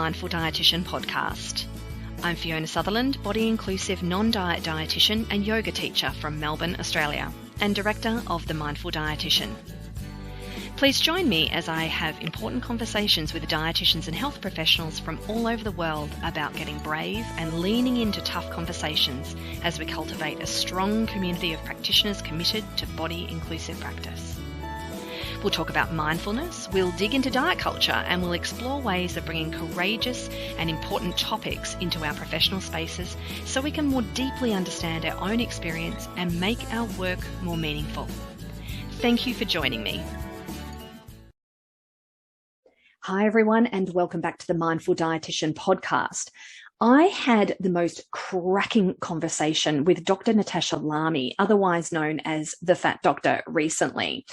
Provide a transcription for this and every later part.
Mindful Dietitian podcast. I'm Fiona Sutherland, body-inclusive non-diet dietitian and yoga teacher from Melbourne, Australia, and director of The Mindful Dietitian. Please join me as I have important conversations with dietitians and health professionals from all over the world about getting brave and leaning into tough conversations as we cultivate a strong community of practitioners committed to body-inclusive practice. We'll talk about mindfulness, we'll dig into diet culture, and we'll explore ways of bringing courageous and important topics into our professional spaces so we can more deeply understand our own experience and make our work more meaningful. Thank you for joining me. Hi everyone, and welcome back to the Mindful Dietitian podcast. I had the most cracking conversation with Dr. Natasha Larmey, otherwise known as the Fat Doctor, recently.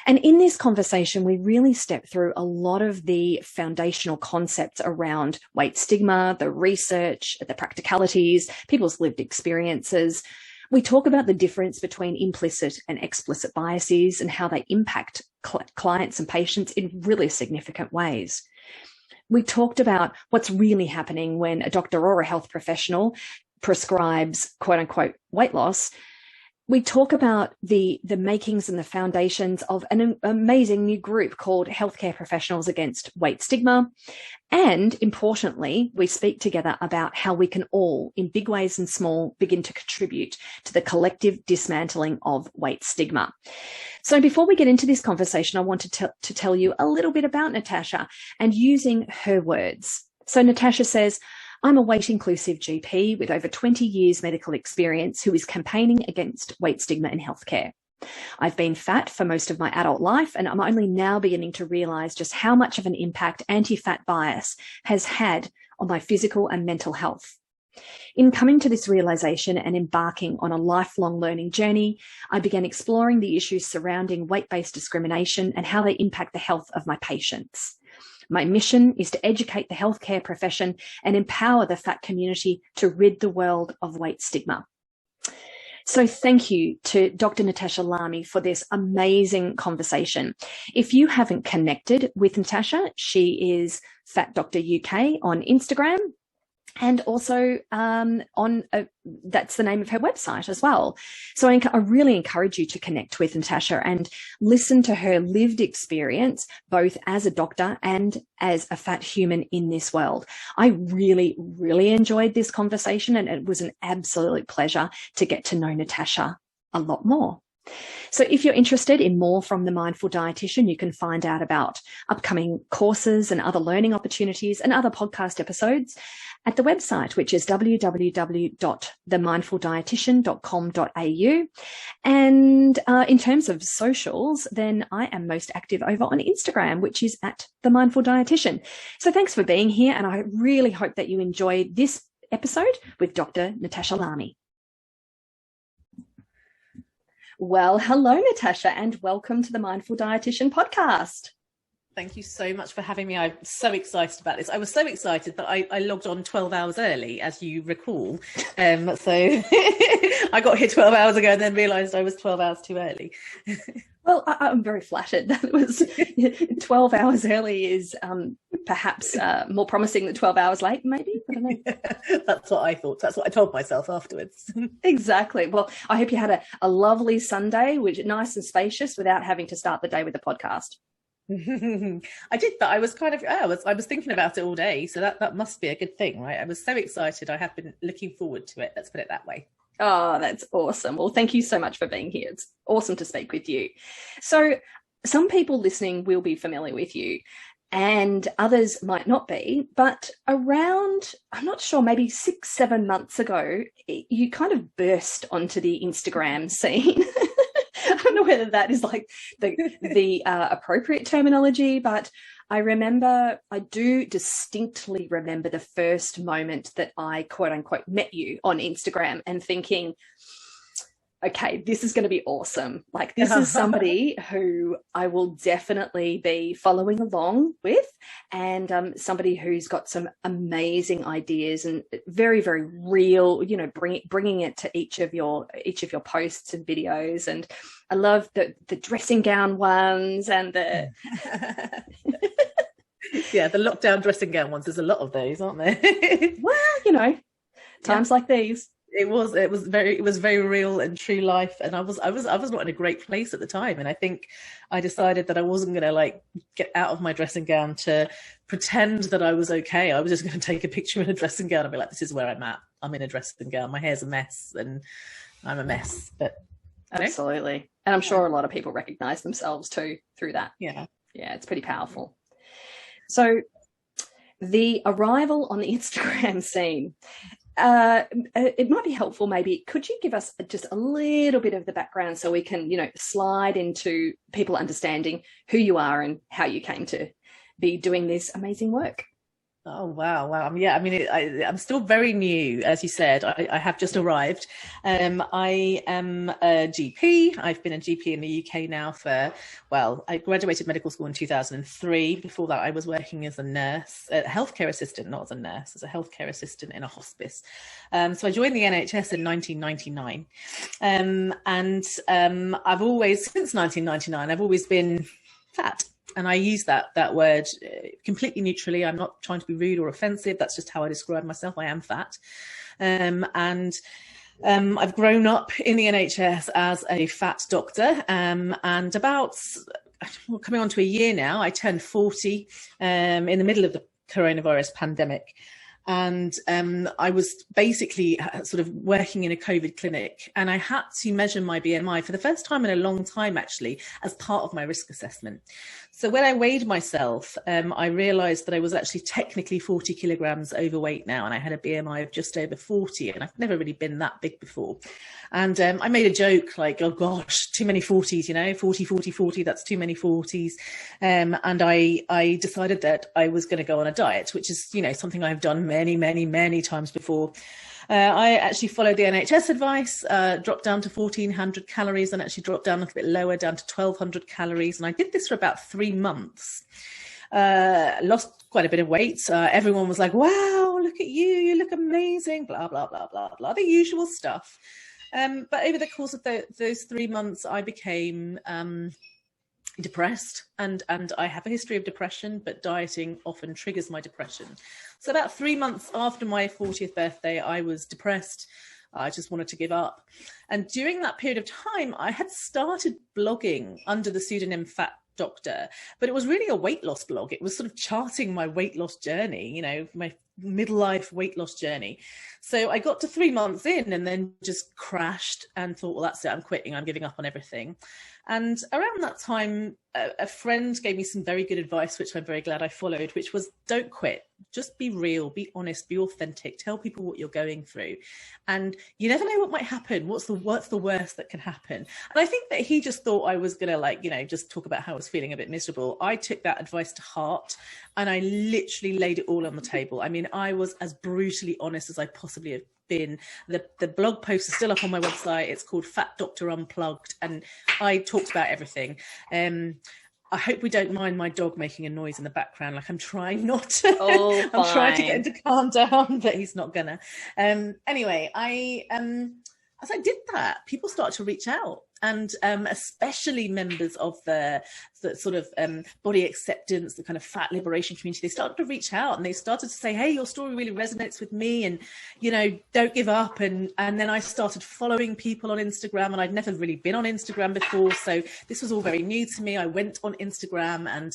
And in this conversation, we really stepped through a lot of the foundational concepts around weight stigma, the research, the practicalities, people's lived experiences. We talk about the difference between implicit and explicit biases and how they impact clients and patients in really significant ways. We talked about what's really happening when a doctor or a health professional prescribes quote unquote weight loss. We talk about the makings and the foundations of an amazing new group called Healthcare Professionals Against Weight Stigma. And importantly, we speak together about how we can all, in big ways and small, begin to contribute to the collective dismantling of weight stigma. So before we get into this conversation, I wanted to tell you a little bit about Natasha and using her words. So Natasha says, I'm a weight-inclusive GP with over 20 years medical experience who is campaigning against weight stigma in healthcare. I've been fat for most of my adult life, and I'm only now beginning to realise just how much of an impact anti-fat bias has had on my physical and mental health. In coming to this realisation and embarking on a lifelong learning journey, I began exploring the issues surrounding weight-based discrimination and how they impact the health of my patients. My mission is to educate the healthcare profession and empower the fat community to rid the world of weight stigma. So thank you to Dr. Natasha Larmey for this amazing conversation. If you haven't connected with Natasha, she is Fat Doctor UK on Instagram. And also that's the name of her website as well. So I really encourage you to connect with Natasha and listen to her lived experience, both as a doctor and as a fat human in this world. I really, really enjoyed this conversation, and it was an absolute pleasure to get to know Natasha a lot more. So if you're interested in more from the Mindful Dietitian, you can find out about upcoming courses and other learning opportunities and other podcast episodes at the website, which is www.themindfuldietitian.com.au. And in terms of socials, then I am most active over on Instagram, which is at The Mindful Dietitian. So thanks for being here, and I really hope that you enjoyed this episode with Dr. Natasha Larmey. Well, hello, Natasha, and welcome to the Mindful Dietitian podcast. Thank you so much for having me. I'm so excited about this. I was so excited that I logged on 12 hours early, as you recall. So I got here 12 hours ago and then realised I was 12 hours too early. Well, I'm very flattered. That it was 12 hours early is perhaps more promising than 12 hours late, maybe. I don't know. That's what I thought. That's what I told myself afterwards. Exactly. Well, I hope you had a lovely Sunday, which is nice and spacious, without having to start the day with a podcast. I did, but I was kind of, I was thinking about it all day. So that must be a good thing, right? I was so excited. I have been looking forward to it. Let's put it that way. Oh, that's awesome. Well, thank you so much for being here. It's awesome to speak with you. So some people listening will be familiar with you and others might not be, but around, I'm not sure, maybe 6-7 months ago, you kind of burst onto the Instagram scene. I don't know whether that is like the appropriate terminology, but I do distinctly remember the first moment that I quote unquote met you on Instagram and thinking, okay, this is going to be awesome. Like, this is somebody who I will definitely be following along with, and somebody who's got some amazing ideas and very, very real, you know, bringing it to each of your posts and videos. And I love the dressing gown ones and the Yeah, the lockdown dressing gown ones. There's a lot of those, aren't there? Well, you know, times like these. It was very real and true life, and I was not in a great place at the time, and I think I decided that I wasn't going to like get out of my dressing gown to pretend that I was okay. I was just going to take a picture in a dressing gown and be like, "This is where I'm at. I'm in a dressing gown. My hair's a mess, and I'm a mess." But absolutely, and I'm sure a lot of people recognize themselves too through that. Yeah, it's pretty powerful. So, the arrival on the Instagram scene. It might be helpful, maybe. Could you give us just a little bit of the background so we can, slide into people understanding who you are and how you came to be doing this amazing work? Oh, wow. Yeah, I mean, I'm still very new, as you said. I have just arrived. I am a GP. I've been a GP in the UK now I graduated medical school in 2003. Before that, I was working as a nurse, a healthcare assistant, not as a nurse, as a healthcare assistant in a hospice. So I joined the NHS in 1999. I've always, since 1999, I've always been fat. And I use that word completely neutrally. I'm not trying to be rude or offensive. That's just how I describe myself. I am fat. I've grown up in the NHS as a fat doctor. And about coming on to a year now, I turned 40 in the middle of the coronavirus pandemic. And I was basically sort of working in a COVID clinic, and I had to measure my BMI for the first time in a long time, actually, as part of my risk assessment. So when I weighed myself, I realized that I was actually technically 40 kilograms overweight now, and I had a BMI of just over 40, and I've never really been that big before. And I made a joke like, oh gosh, too many 40s, 40, that's too many 40s. And I decided that I was going to go on a diet, which is, something I've done many times before. I actually followed the NHS advice, dropped down to 1,400 calories, and actually dropped down a little bit lower, down to 1,200 calories. And I did this for about 3 months. Lost quite a bit of weight. Everyone was like, wow, look at you look amazing, blah, blah, blah, blah, blah, the usual stuff. But over the course of those 3 months, I became depressed, and I have a history of depression, but dieting often triggers my depression. So about 3 months after my 40th birthday, I was depressed. I just wanted to give up. And during that period of time, I had started blogging under the pseudonym Fat Doctor, but it was really a weight loss blog. It was sort of charting my weight loss journey, my midlife weight loss journey. So I got to 3 months in and then just crashed and thought, well, that's it. I'm quitting. I'm giving up on everything. And around that time, a friend gave me some very good advice, which I'm very glad I followed, which was don't quit. Just be real, be honest, be authentic, tell people what you're going through. And you never know what might happen. What's the worst that can happen? And I think that he just thought I was going to just talk about how I was feeling a bit miserable. I took that advice to heart and I literally laid it all on the table. I mean, I was as brutally honest as I possibly have been. The blog post is still up on my website. It's called Fat Doctor Unplugged, and I talked about everything. I hope we don't mind my dog making a noise in the background. Like I'm trying not to. Oh, I'm trying to get him to calm down, but he's not gonna. Anyway, as I did that, people started to reach out, and especially members of the sort of body acceptance, the kind of fat liberation community, they started to reach out and they started to say, hey, your story really resonates with me, and don't give up. And then I started following people on Instagram, and I'd never really been on Instagram before, so this was all very new to me. I went on Instagram and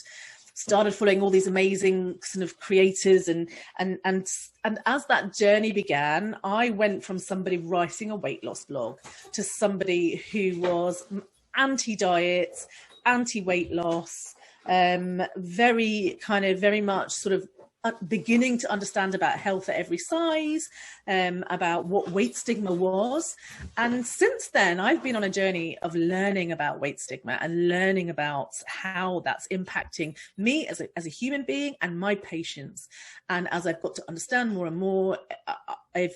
started following all these amazing sort of creators, and as that journey began, I went from somebody writing a weight loss blog to somebody who was anti-diet, anti-weight loss, very much sort of beginning to understand about health at every size, about what weight stigma was. And since then, I've been on a journey of learning about weight stigma and learning about how that's impacting me as a human being and my patients. And as I've got to understand more and more, I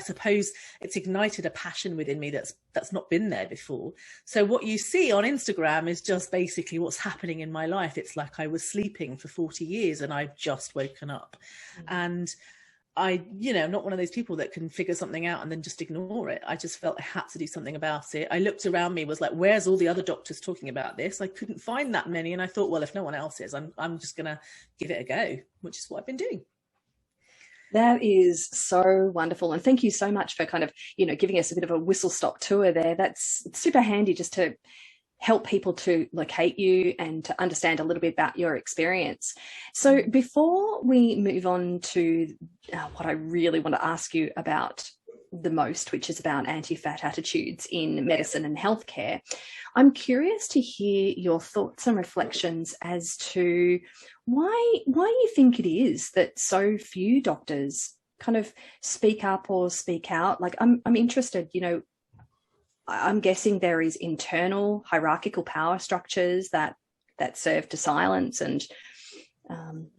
suppose it's ignited a passion within me that's not been there before. So what you see on Instagram is just basically what's happening in my life. It's like I was sleeping for 40 years and I've just woken up. And I'm not one of those people that can figure something out and then just ignore it. I just felt I had to do something about it. I looked around me, was like, where's all the other doctors talking about this? I couldn't find that many. And I thought, well, if no one else is, I'm just going to give it a go, which is what I've been doing. That is so wonderful. And thank you so much for kind of, giving us a bit of a whistle-stop tour there. That's super handy just to help people to locate you and to understand a little bit about your experience. So before we move on to what I really want to ask you about the most, which is about anti-fat attitudes in medicine and healthcare, I'm curious to hear your thoughts and reflections as to why you think it is that so few doctors kind of speak up or speak out. Like, I'm interested, I'm guessing there is internal hierarchical power structures that serve to silence and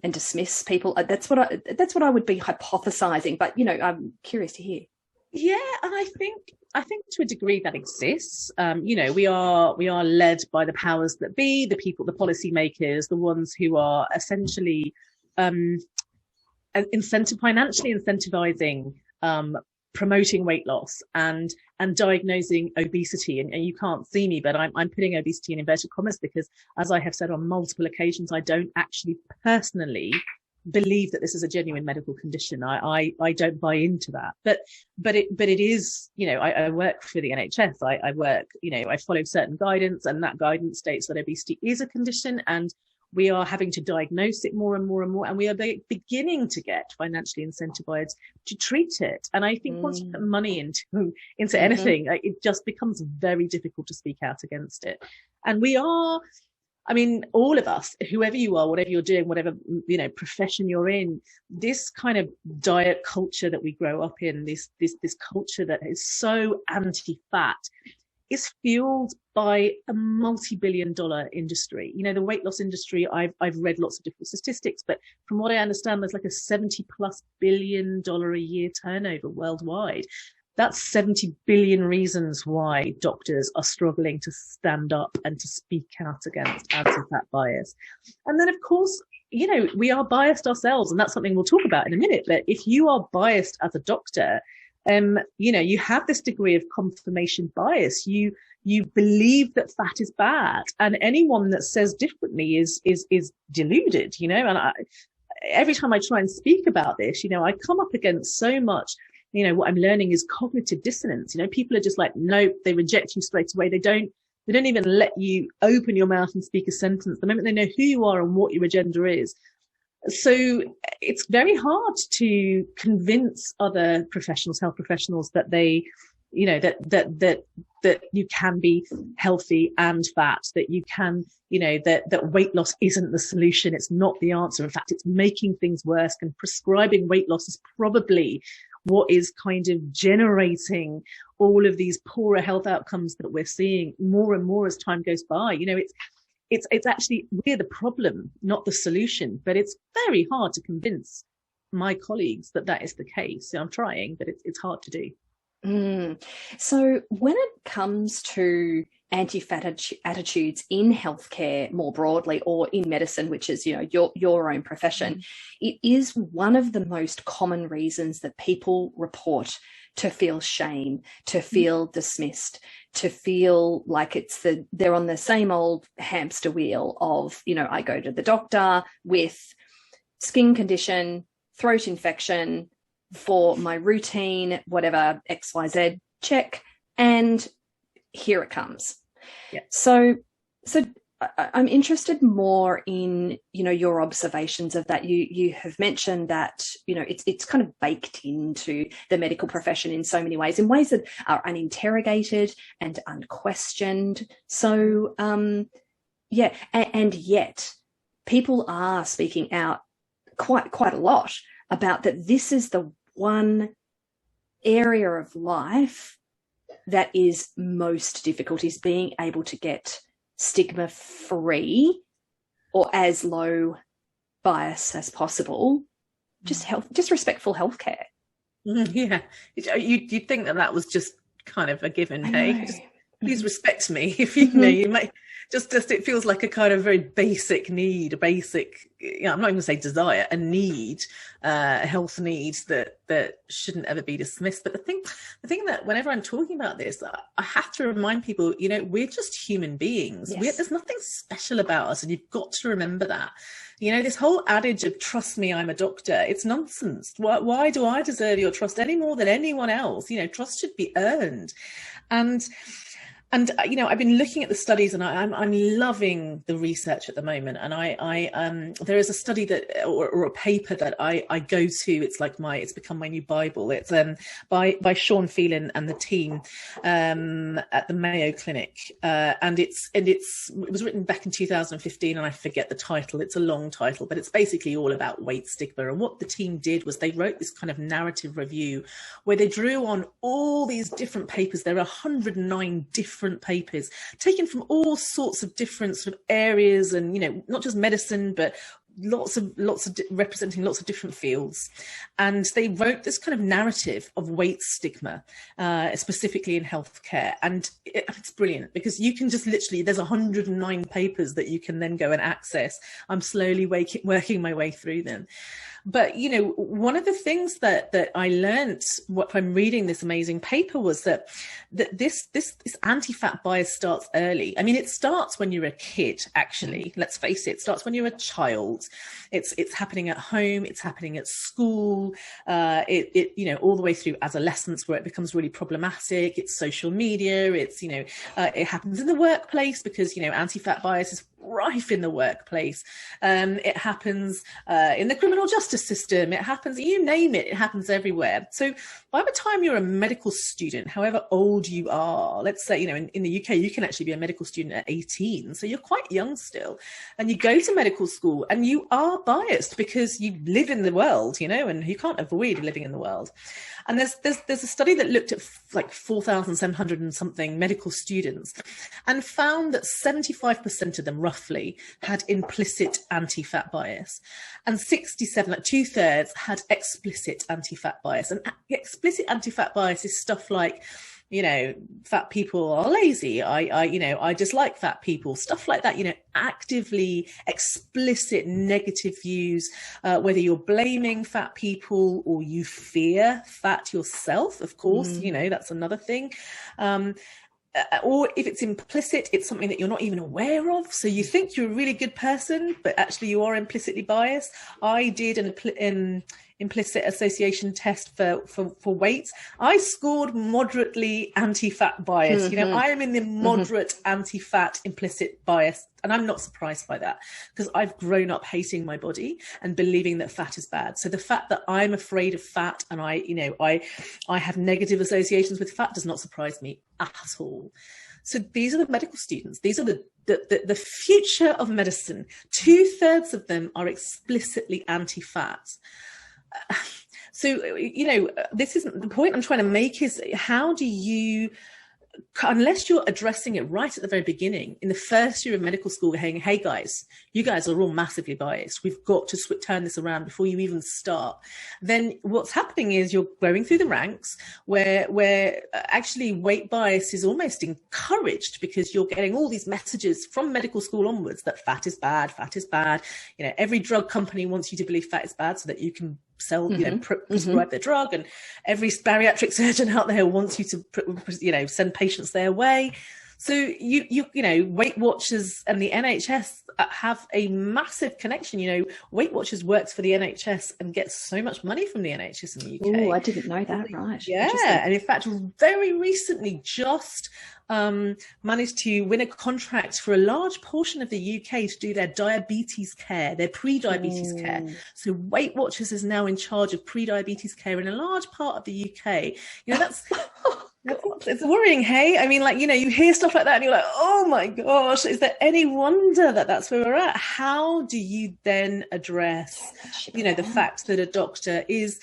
dismiss people. That's what I would be hypothesizing, but I'm curious to hear. Yeah, and I think to a degree that exists. We are led by the powers that be, the people, the policymakers, the ones who are essentially financially incentivizing promoting weight loss and diagnosing obesity. And you can't see me, but I'm putting obesity in inverted commas because, as I have said on multiple occasions, I don't actually personally believe that this is a genuine medical condition. I don't buy into that. But it is, I work for the NHS. I work, I follow certain guidance, and that guidance states that obesity is a condition, and we are having to diagnose it more and more and more, and we are beginning to get financially incentivized to treat it. And I think once you put money into anything, it just becomes very difficult to speak out against it. And we are, all of us, whoever you are, whatever you're doing, whatever, profession you're in, this kind of diet culture that we grow up in, this culture that is so anti-fat, is fueled by a multi-billion-dollar industry. The weight loss industry, I've read lots of different statistics, but from what I understand, there's like a $70+ billion a year turnover worldwide. That's 70 billion reasons why doctors are struggling to stand up and to speak out against anti-fat bias. And then, of course, we are biased ourselves, and that's something we'll talk about in a minute. But if you are biased as a doctor, you have this degree of confirmation bias. You believe that fat is bad, and anyone that says differently is deluded. And every time I try and speak about this, I come up against so much. What I'm learning is cognitive dissonance. People are just like, nope, they reject you straight away. They don't even let you open your mouth and speak a sentence the moment they know who you are and what your agenda is. So it's very hard to convince other professionals, health professionals, that they, that you can be healthy and fat, that you can, that weight loss isn't the solution. It's not the answer. In fact, it's making things worse, and prescribing weight loss is probably what is kind of generating all of these poorer health outcomes that we're seeing more and more as time goes by. It's actually, we're the problem, not the solution, but it's very hard to convince my colleagues that is the case. So I'm trying, but it's hard to do. So when it comes to anti-fat attitudes in healthcare more broadly, or in medicine, which is, your own profession, it is one of the most common reasons that people report to feel shame, to feel dismissed, to feel like they're on the same old hamster wheel of, I go to the doctor with skin condition, throat infection for my routine, whatever, XYZ, check, and here it comes. Yeah. So I'm interested more in, your observations of that. You have mentioned that, it's kind of baked into the medical profession in so many ways that are uninterrogated and unquestioned. So, and yet people are speaking out quite a lot about that. This is the one area of life that is most difficult, is being able to get stigma free or as low bias as possible, just respectful healthcare. Yeah, you'd think that was just kind of a given, hey? please respect me. If you know, you might just it feels like a kind of very basic need, a basic, you know, I'm not even gonna say desire, a need, a health need that shouldn't ever be dismissed. But the thing that whenever I'm talking about this, I have to remind people, you know, we're just human beings. Yes. There's nothing special about us, and you've got to remember that. You know, this whole adage of trust me, I'm a doctor, it's nonsense. Why do I deserve your trust any more than anyone else? You know, trust should be earned. And you know, I've been looking at the studies, and I'm loving the research at the moment. And there is a study that, or a paper that I go to. It's become my new Bible. It's by Sean Phelan and the team at the Mayo Clinic, and it was written back in 2015, and I forget the title. It's a long title, but it's basically all about weight stigma. And what the team did was they wrote this kind of narrative review where they drew on all these different papers. There are 109 different papers taken from all sorts of different sort of areas, and, you know, not just medicine, but lots of representing lots of different fields. And they wrote this kind of narrative of weight stigma, specifically in healthcare. And it's brilliant, because you can just literally, there's 109 papers that you can then go and access. I'm slowly working my way through them. But, you know, one of the things that I learned from reading this amazing paper was that this anti-fat bias starts early. I mean, it starts when you're a kid, actually. Let's face it, it starts when you're a child. It's happening at home, it's happening at school, you know, all the way through adolescence, where it becomes really problematic. It's social media, it's, you know, it happens in the workplace, because, you know, anti-fat bias is rife in the workplace. It happens in the criminal justice system. It happens, you name it, it happens everywhere. So by the time you're a medical student, however old you are, let's say, you know, in the UK, you can actually be a medical student at 18. So you're quite young still. And you go to medical school and you are biased because you live in the world, you know, and you can't avoid living in the world. And there's a study that looked at like 4,700 and something medical students, and found that 75% of them roughly had implicit anti-fat bias, and 67, like 2/3, had explicit anti-fat bias. And explicit anti-fat bias is stuff like, you know, fat people are lazy. I dislike fat people, stuff like that, you know, actively explicit negative views, whether you're blaming fat people or you fear fat yourself, of course, you know, that's another thing. Or if it's implicit, it's something that you're not even aware of. So you think you're a really good person, but actually you are implicitly biased. I did an implicit association test for weight. I scored moderately anti-fat bias. You know, I am in the moderate anti-fat implicit bias, and I'm not surprised by that, because I've grown up hating my body and believing that fat is bad. So the fact that I'm afraid of fat and I have negative associations with fat does not surprise me at all. So these are the medical students. These are the future of medicine. 2/3 of them are explicitly anti-fat. So, you know, this isn't the point I'm trying to make. Is how do you, unless you're addressing it right at the very beginning, in the first year of medical school, hey guys, you guys are all massively biased. We've got to turn this around before you even start. Then what's happening is you're going through the ranks where actually weight bias is almost encouraged, because you're getting all these messages from medical school onwards that fat is bad, fat is bad. You know, every drug company wants you to believe fat is bad so that you can sell, you know, prescribe their drug, and every bariatric surgeon out there wants you to, you know, send patients their way. So you know, Weight Watchers and the NHS have a massive connection. You know, Weight Watchers works for the NHS and gets so much money from the NHS in the UK. Oh, I didn't know that. Right. Yeah, and in fact, very recently, just managed to win a contract for a large portion of the UK to do their diabetes care, their pre-diabetes care. So Weight Watchers is now in charge of pre-diabetes care in a large part of the UK. You know, that's it's worrying, hey? I mean, like, you know, you hear stuff like that and you're like, oh my gosh, is there any wonder that that's where we're at? How do you then address, you know, the fact that a doctor is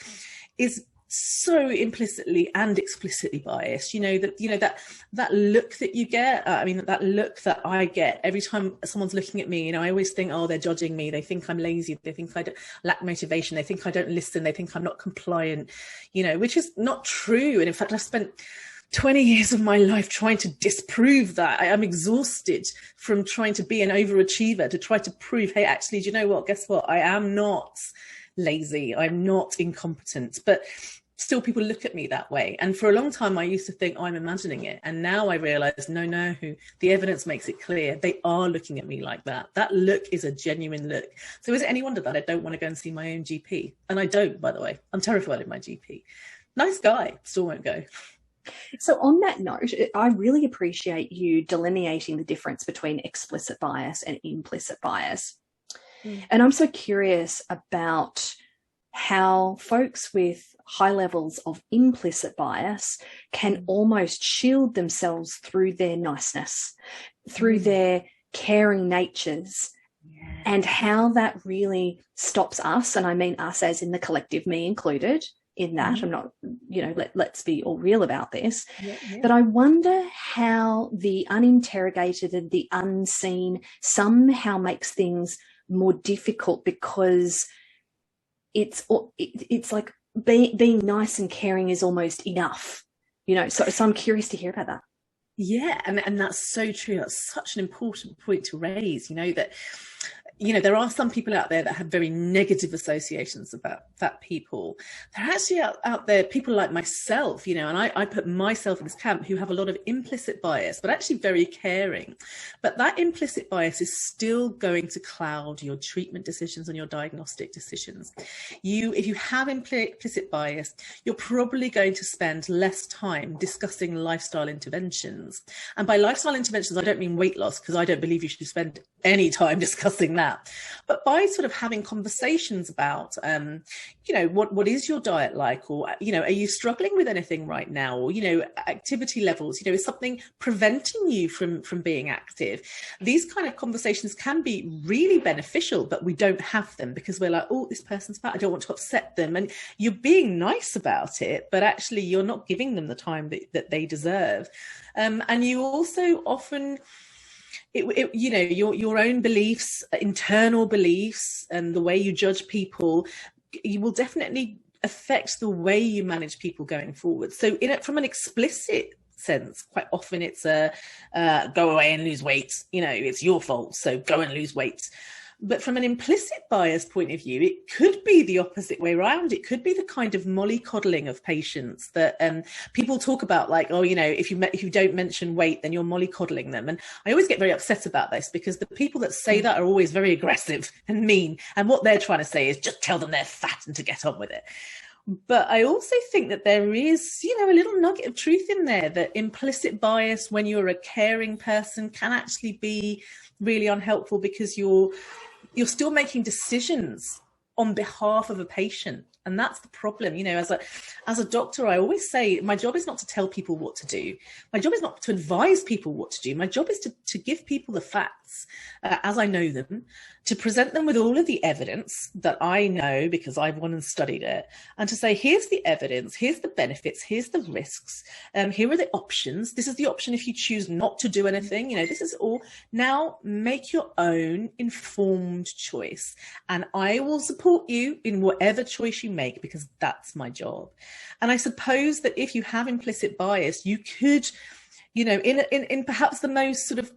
so implicitly and explicitly biased? You know, that look that you get, that look that I get every time someone's looking at me, you know, I always think, oh, they're judging me. They think I'm lazy. They think I lack motivation. They think I don't listen. They think I'm not compliant, you know, which is not true. And in fact, I've spent 20 years of my life trying to disprove that. I'm exhausted from trying to be an overachiever, to try to prove, hey, actually, do you know what? Guess what? I am not lazy. I'm not incompetent. But still people look at me that way. And for a long time, I used to think, oh, I'm imagining it. And now I realize, no, the evidence makes it clear. They are looking at me like that. That look is a genuine look. So is it any wonder that I don't want to go and see my own GP? And I don't, by the way. I'm terrified of my GP. Nice guy, still won't go. So on that note, I really appreciate you delineating the difference between explicit bias and implicit bias. And I'm so curious about how folks with high levels of implicit bias can almost shield themselves through their niceness, through their caring natures, and how that really stops us, and I mean us as in the collective, me included in that. I'm not, let's be all real about this. But I wonder how the uninterrogated and the unseen somehow makes things more difficult, because it's like being nice and caring is almost enough, so I'm curious to hear about that. Yeah, and that's so true. That's such an important point to raise, that there are some people out there that have very negative associations about fat people. There are actually out there people like myself, and I put myself in this camp, who have a lot of implicit bias, but actually very caring. But that implicit bias is still going to cloud your treatment decisions and your diagnostic decisions. If you have implicit bias, you're probably going to spend less time discussing lifestyle interventions. And by lifestyle interventions, I don't mean weight loss, because I don't believe you should spend any time discussing that. But by sort of having conversations about, what is your diet like? Or, are you struggling with anything right now? Or, activity levels, is something preventing you from being active? These kind of conversations can be really beneficial, but we don't have them because we're like, oh, this person's fat, I don't want to upset them. And you're being nice about it, but actually you're not giving them the time that they deserve. And you also often... your own beliefs, internal beliefs, and the way you judge people, you will definitely affect the way you manage people going forward. So from an explicit sense, quite often it's go away and lose weight. It's your fault, so go and lose weight. But from an implicit bias point of view, it could be the opposite way around. It could be the kind of mollycoddling of patients that people talk about, like, oh, if you don't mention weight, then you're mollycoddling them. And I always get very upset about this, because the people that say that are always very aggressive and mean. And what they're trying to say is just tell them they're fat and to get on with it. But I also think that there is, a little nugget of truth in there, that implicit bias when you're a caring person can actually be really unhelpful, because you're still making decisions on behalf of a patient. And that's the problem. As a doctor, I always say my job is not to tell people what to do. My job is not to advise people what to do. My job is to give people the facts as I know them, to present them with all of the evidence that I know because I've gone and studied it, and to say, here's the evidence, here's the benefits, here's the risks, here are the options. This is the option if you choose not to do anything. This is all. Now make your own informed choice, and I will support you in whatever choice you make, because that's my job. And I suppose that if you have implicit bias, you could, in perhaps the most sort of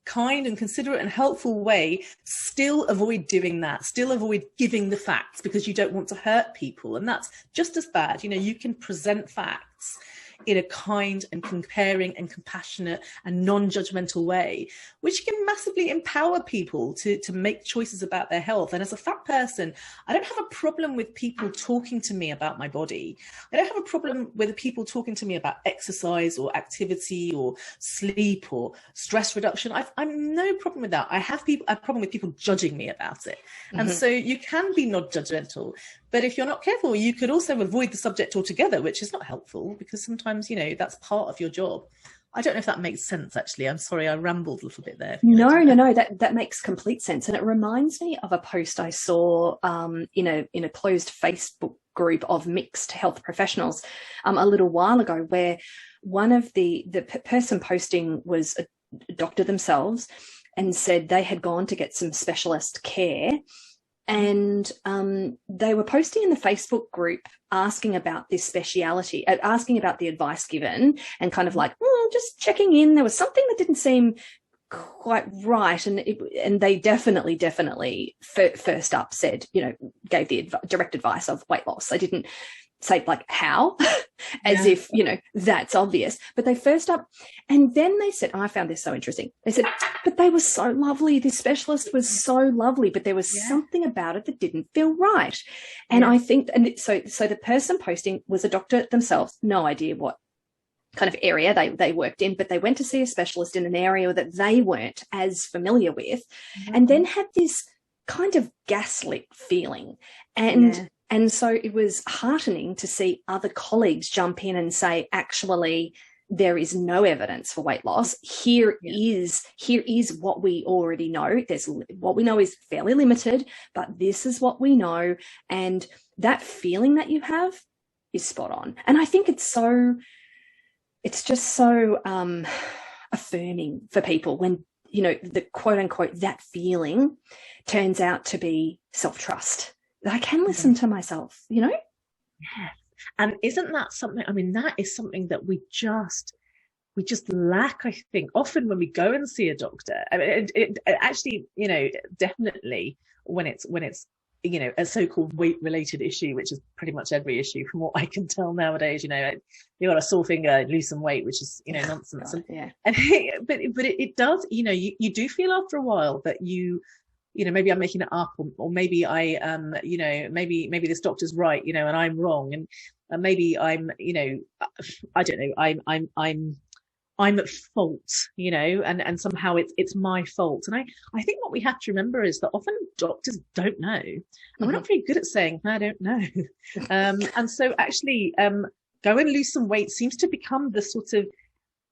kind and considerate and helpful way, still avoid doing that, still avoid giving the facts, because you don't want to hurt people. And that's just as bad. You can present facts in a kind and comparing and compassionate and non-judgmental way, which can massively empower people to make choices about their health. And as a fat person, I don't have a problem with people talking to me about my body. I don't have a problem with people talking to me about exercise or activity or sleep or stress reduction. I'm no problem with that. I have a problem with people judging me about it. And so you can be non-judgmental. But if you're not careful, you could also avoid the subject altogether, which is not helpful, because sometimes, that's part of your job. I don't know if that makes sense, actually. I'm sorry, I rambled a little bit there. No, that makes complete sense. And it reminds me of a post I saw in a closed Facebook group of mixed health professionals a little while ago, where one of the person posting was a doctor themselves, and said they had gone to get some specialist care, And they were posting in the Facebook group asking about this speciality, asking about the advice given, and kind of like, just checking in. There was something that didn't seem quite right, and they definitely first up said, gave the direct advice of weight loss. They didn't say like how, as if, that's obvious, but they first up, and then they said, I found this so interesting. They said, but they were so lovely. This specialist was so lovely, but there was something about it that didn't feel right. And I think, and so the person posting was a doctor themselves, no idea what kind of area they worked in, but they went to see a specialist in an area that they weren't as familiar with, and then had this kind of gaslit feeling. And so it was heartening to see other colleagues jump in and say, actually, there is no evidence for weight loss. Here is what we already know. What we know is fairly limited, but this is what we know. And that feeling that you have is spot on. And I think it's just so affirming for people when, the quote unquote, that feeling turns out to be self-trust. That I can listen to myself, Yes. And isn't that something, that is something that we just lack, I think, often when we go and see a doctor. It actually, definitely when it's a so-called weight-related issue, which is pretty much every issue from what I can tell nowadays. You got a sore finger, lose some weight, which is nonsense. But it does. You do feel after a while that maybe I'm making it up, or maybe I maybe this doctor's right, and I'm wrong, and maybe I'm I don't know, I'm at fault, and somehow it's my fault. And I think what we have to remember is that often doctors don't know, and we're not very good at saying, I don't know. And so actually, go and lose some weight seems to become the sort of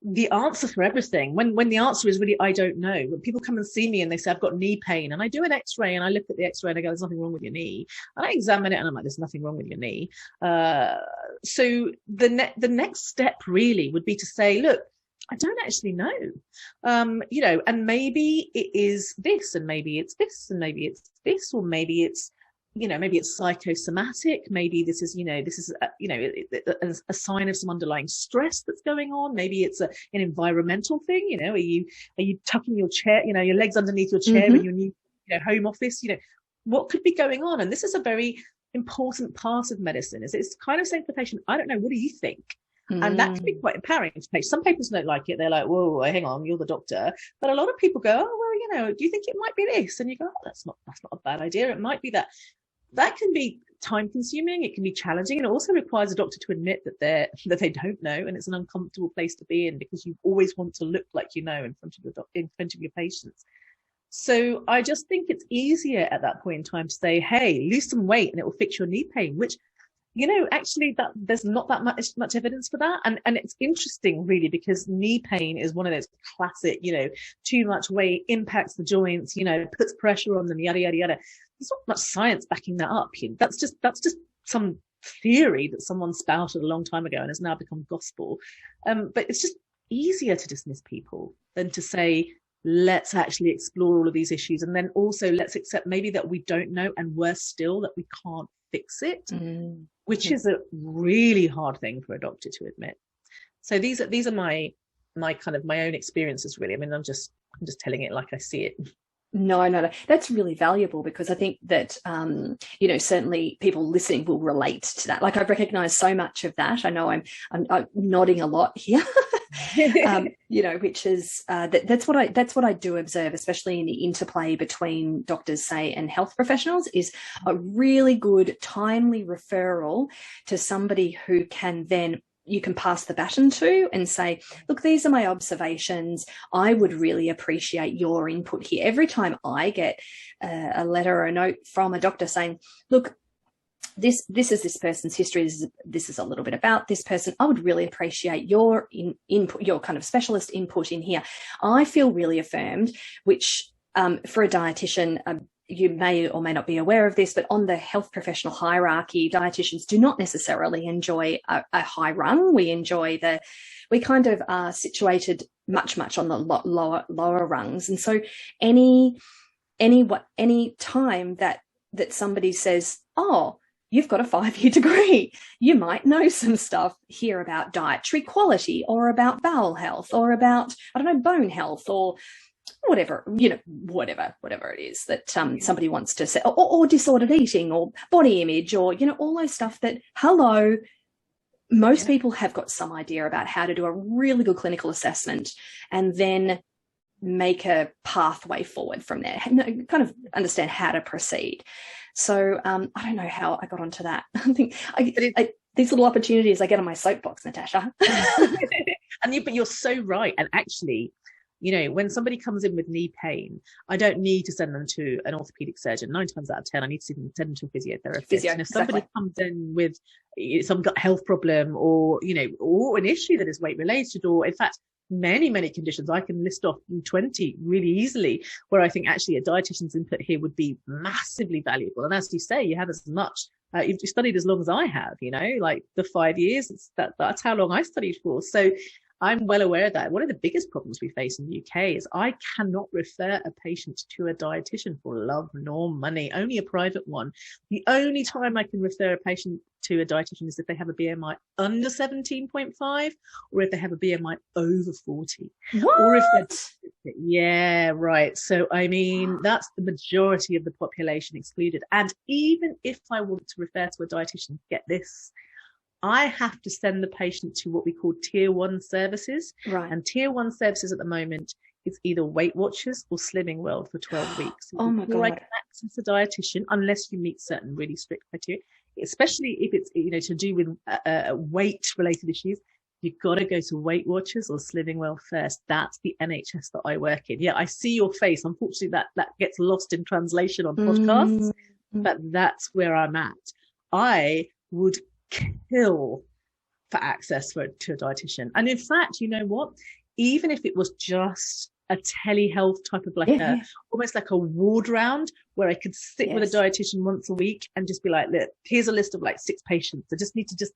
the answer for everything, when the answer is really, I don't know. When people come and see me and they say, I've got knee pain, and I do an x-ray and I look at the x-ray and I go, there's nothing wrong with your knee. And I examine it and I'm like, there's nothing wrong with your knee. So the next step really would be to say, look, I don't actually know, and maybe it is this, and maybe it's this, and maybe it's this, or maybe it's, maybe it's psychosomatic. Maybe this is, a sign of some underlying stress that's going on. Maybe it's an environmental thing. Are you tucking your chair, your legs underneath your chair in your new, home office? What could be going on? And this is a very important part of medicine. It's kind of saying to the patient, I don't know, what do you think? And that can be quite empowering to patients. Some patients don't like it. They're like, whoa, hang on, you're the doctor. But a lot of people go, oh, well, do you think it might be this? And you go, oh, that's not a bad idea. It might be that. That can be time consuming. It can be challenging. And it also requires a doctor to admit that they don't know. And it's an uncomfortable place to be in, because you always want to look like in front of your patients. So I just think it's easier at that point in time to say, hey, lose some weight and it will fix your knee pain, which, actually that there's not that much evidence for that. And it's interesting really, because knee pain is one of those classic, too much weight impacts the joints, puts pressure on them, yada, yada, yada. There's not much science backing that up. That's just some theory that someone spouted a long time ago and has now become gospel. But it's just easier to dismiss people than to say, let's actually explore all of these issues. And then also let's accept maybe that we don't know, and worse still, that we can't fix it, which is a really hard thing for a doctor to admit. So these are my kind of my own experiences, really. I'm just telling it like I see it. No. That's really valuable, because I think that, certainly people listening will relate to that. Like, I've recognized so much of that. I know I'm nodding a lot here, which is, that's what I do observe, especially in the interplay between doctors, say, and health professionals, is a really good, timely referral to somebody who can then you can pass the baton to and say, look, these are my observations. I would really appreciate your input here. Every time I get a letter or a note from a doctor saying, look, this is this person's history, this is a little bit about this person, I would really appreciate your input, your kind of specialist input in here. I feel really affirmed, which for a dietitian, you may or may not be aware of this, but on the health professional hierarchy, dietitians do not necessarily enjoy a high rung. We kind of are situated much on the lower rungs. And so any time that that somebody says, oh, you've got a 5-year degree. You might know some stuff here about dietary quality, or about bowel health, or about, I don't know, bone health, or whatever, whatever it is that somebody wants to say, or disordered eating, or body image, or, all those stuff that, hello, most people have got some idea about how to do a really good clinical assessment and then make a pathway forward from there, kind of understand how to proceed. So I don't know how I got onto that. I think these little opportunities I get on my soapbox, Natasha. But you're so right. And actually, when somebody comes in with knee pain, I don't need to send them to an orthopedic surgeon. 9 times out of 10, I need to send them to a physiotherapist. And if somebody comes in with some gut health problem, or, or an issue that is weight related, or in fact, many, many conditions, I can list off 20 really easily, where I think actually a dietitian's input here would be massively valuable. And as you say, you have as much, you've studied as long as I have, like the 5 years, that's how long I studied for. So I'm well aware of that. One of the biggest problems we face in the UK is I cannot refer a patient to a dietitian for love nor money, only a private one. The only time I can refer a patient to a dietitian is if they have a BMI under 17.5, or if they have a BMI over 40. What? Or if they're, yeah, right. So, I mean, that's the majority of the population excluded. And even if I want to refer to a dietitian, get this, I have to send the patient to what we call tier 1 services. Right. And tier 1 services at the moment, it's either Weight Watchers or Slimming World for 12 weeks. Oh my God. I can access a dietitian unless you meet certain really strict criteria, especially if it's, to do with weight related issues. You've got to go to Weight Watchers or Slimming World first. That's the NHS that I work in. Yeah, I see your face. Unfortunately, that gets lost in translation on podcasts, but that's where I'm at. I would kill for access to a dietitian. And in fact, you know what? Even if it was just a telehealth type of almost like a ward round where I could sit with a dietitian once a week and just be like, look, here's a list of like 6 patients. I just need to just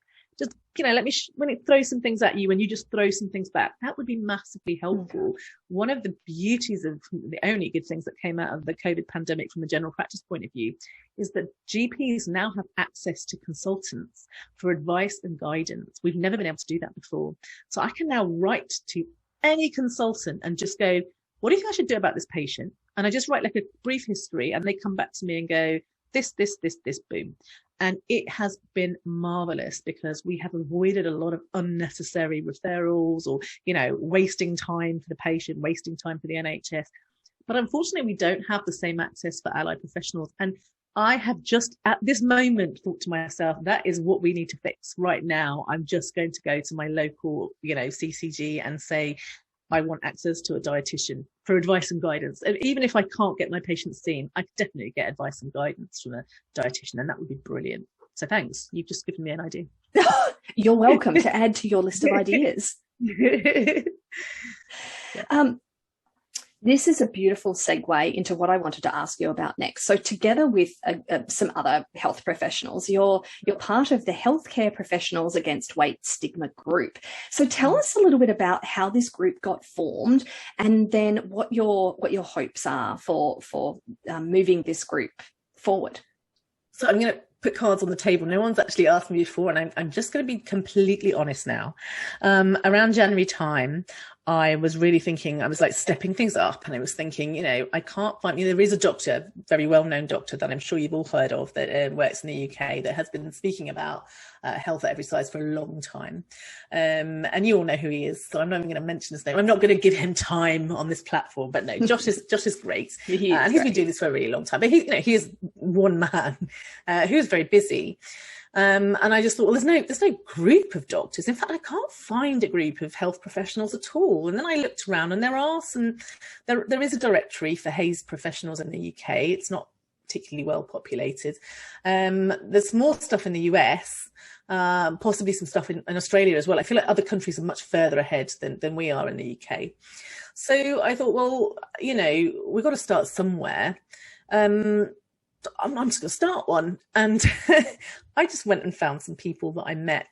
let me throw some things at you and you just throw some things back. That would be massively helpful. One of the beauties of the only good things that came out of the COVID pandemic from a general practice point of view is that GPs now have access to consultants for advice and guidance. We've never been able to do that before. So I can now write to any consultant and just go, what do you think I should do about this patient? And I just write like a brief history and they come back to me and go, this, boom. And it has been marvelous because we have avoided a lot of unnecessary referrals or, wasting time for the patient, wasting time for the NHS. But unfortunately, we don't have the same access for allied professionals. And I have just at this moment thought to myself, that is what we need to fix right now. I'm just going to go to my local, CCG and say, I want access to a dietitian for advice and guidance. And even if I can't get my patients seen, I could definitely get advice and guidance from a dietitian, and that would be brilliant. So thanks. You've just given me an idea. You're welcome to add to your list of ideas. This is a beautiful segue into what I wanted to ask you about next. So together with some other health professionals, you're part of the Healthcare Professionals Against Weight Stigma group. So tell us a little bit about how this group got formed and then what your hopes are for moving this group forward. So I'm going to put cards on the table. No one's actually asked me before, and I'm just going to be completely honest now. Around January time, I was really thinking, I was like stepping things up, and I was thinking, I can't find, there is a doctor, very well-known doctor that I'm sure you've all heard of that works in the UK that has been speaking about health at every size for a long time. And you all know who he is, so I'm not even going to mention his name. I'm not going to give him time on this platform, but no, Josh is great. And he's been doing this for a really long time, but he is one man who's very busy. And I just thought, well, there's no group of doctors. In fact, I can't find a group of health professionals at all. And then I looked around, and there is a directory for Hayes professionals in the UK. It's not particularly well populated. There's more stuff in the US, possibly some stuff in Australia as well. I feel like other countries are much further ahead than we are in the UK. So I thought, well, we've got to start somewhere. I'm just going to start one. And I just went and found some people that I met,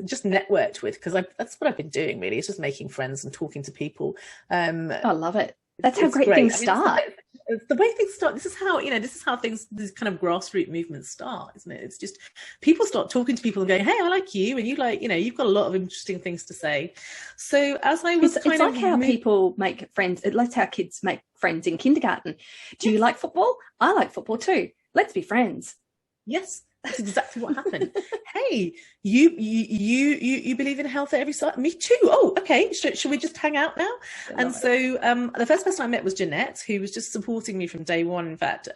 just networked with, because that's what I've been doing, really. It's just making friends and talking to people. I love it. That's how great things start. It's the way things start. This is how, these kind of grassroots movements start, isn't it? It's just people start talking to people and going, hey, I like you, and you like, you've got a lot of interesting things to say. So as I was it's like how people make friends. It's how kids make friends in kindergarten. Do you like football? I like football too. Let's be friends. Yes. That's exactly what happened. Hey, you believe in health at every side? Me too. Oh, okay. Should we just hang out now? And so the first person I met was Jeanette, who was just supporting me from day one. In fact,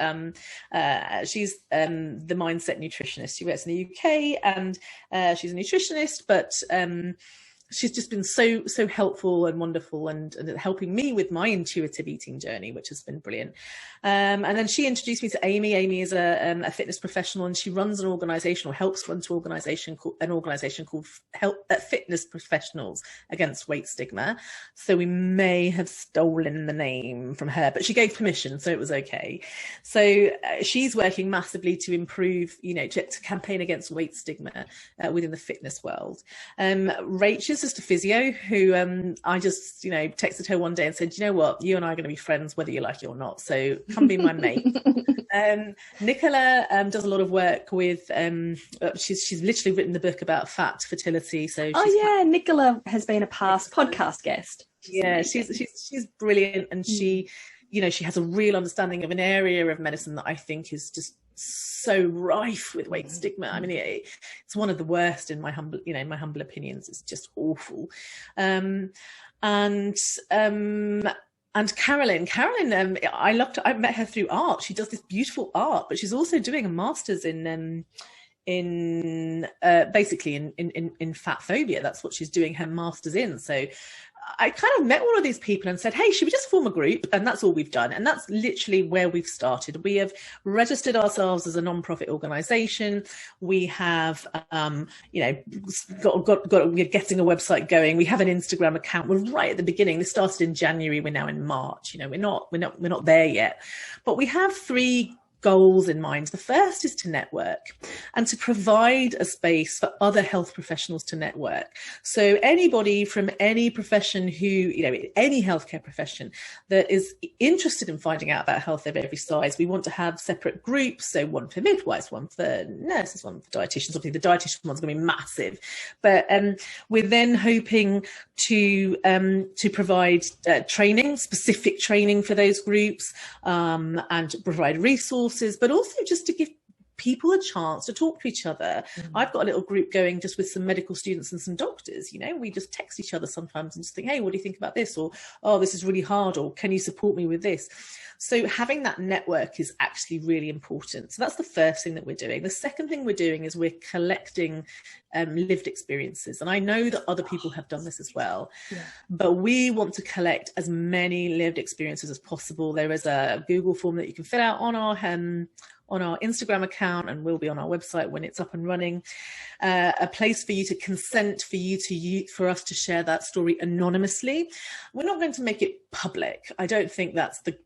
she's the mindset nutritionist. She works in the UK, and she's a nutritionist, but she's just been so helpful and wonderful, and helping me with my intuitive eating journey, which has been brilliant. And then she introduced me to Amy. Amy is a fitness professional, and she runs an organisation, or helps run an organisation called Fitness Professionals Against Weight Stigma. So we may have stolen the name from her, but she gave permission, so it was okay. So she's working massively to improve, to campaign against weight stigma within the fitness world. Rachel's just a physio who I just, texted her one day and said, you know what, you and I are going to be friends whether you like it or not. So come be my mate. Nicola does a lot of work with, she's literally written the book about fat fertility. So Nicola has been a past podcast guest. Yeah, she's brilliant, and she has a real understanding of an area of medicine that I think is just so rife with weight stigma. I mean, it's one of the worst in my humble opinions. It's just awful. And Carolyn, I met her through art. She does this beautiful art, but she's also doing a master's in basically in fat phobia. That's what she's doing her master's in. So I kind of met all of these people and said, hey, should we just form a group? And that's all we've done. And that's literally where we've started. We have registered ourselves as a non-profit organisation. We have, we're getting a website going. We have an Instagram account. We're right at the beginning. This started in January. We're now in March. We're not there yet. But we have 3 goals in mind. The first is to network and to provide a space for other health professionals to network. So anybody from any profession who, any healthcare profession that is interested in finding out about health of every size, we want to have separate groups. So one for midwives, one for nurses, one for dietitians. Obviously the dietitian one's going to be massive, but we're then hoping to provide specific training for those groups, and provide resources, but also just to give people a chance to talk to each other. I've got a little group going just with some medical students and some doctors. We just text each other sometimes and just think, hey, what do you think about this? Or, oh, this is really hard, or can you support me with this? So having that network is actually really important. So that's the first thing that we're doing. The second thing we're doing is we're collecting lived experiences. And I know that other people have done this as well, but we want to collect as many lived experiences as possible. There is a Google form that you can fill out on our Instagram account, and will be on our website when it's up and running, a place for you to consent, for us to share that story anonymously. We're not going to make it public. I don't think that's the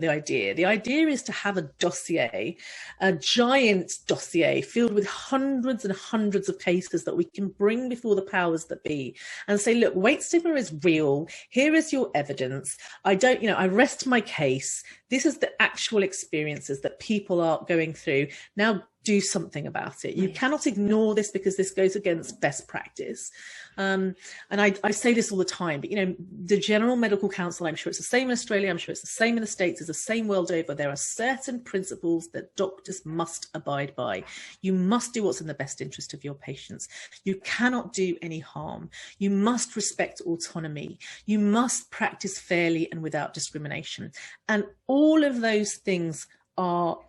idea. The idea is to have a dossier, a giant dossier filled with hundreds and hundreds of cases that we can bring before the powers that be and say, look, weight stigma is real. Here is your evidence. I rest my case. This is the actual experiences that people are going through. Now do something about it. You cannot ignore this, because this goes against best practice. And I say this all the time, but the General Medical Council, I'm sure it's the same in Australia, I'm sure it's the same in the States, it's the same world over. There are certain principles that doctors must abide by. You must do what's in the best interest of your patients. You cannot do any harm. You must respect autonomy. You must practice fairly and without discrimination. And all of those things are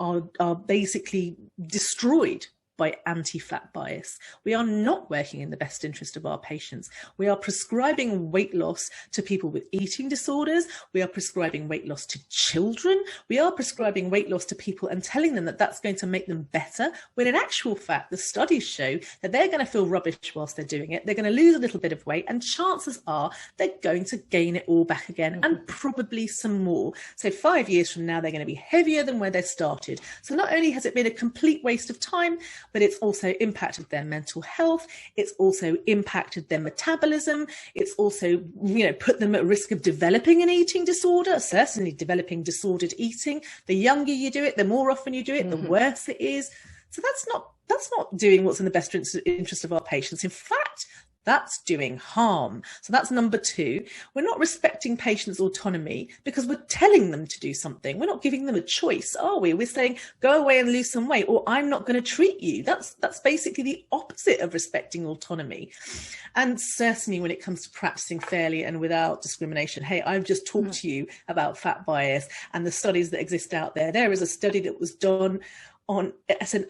basically destroyed by anti-fat bias. We are not working in the best interest of our patients. We are prescribing weight loss to people with eating disorders. We are prescribing weight loss to children. We are prescribing weight loss to people and telling them that that's going to make them better, when in actual fact, the studies show that they're going to feel rubbish whilst they're doing it. They're going to lose a little bit of weight, and chances are they're going to gain it all back again, and probably some more. So 5 years from now, they're going to be heavier than where they started. So not only has it been a complete waste of time, but it's also impacted their mental health. It's also impacted their metabolism. It's also, put them at risk of developing an eating disorder, certainly developing disordered eating. The younger you do it, the more often you do it, the worse it is. So that's not doing what's in the best interest of our patients. In fact, that's doing harm. So that's number 2. We're not respecting patients' autonomy because we're telling them to do something. We're not giving them a choice, are we? We're saying, go away and lose some weight, or I'm not going to treat you. That's basically the opposite of respecting autonomy. And certainly when it comes to practicing fairly and without discrimination, hey, I've just talked to you about fat bias and the studies that exist out there. There is a study that was done as an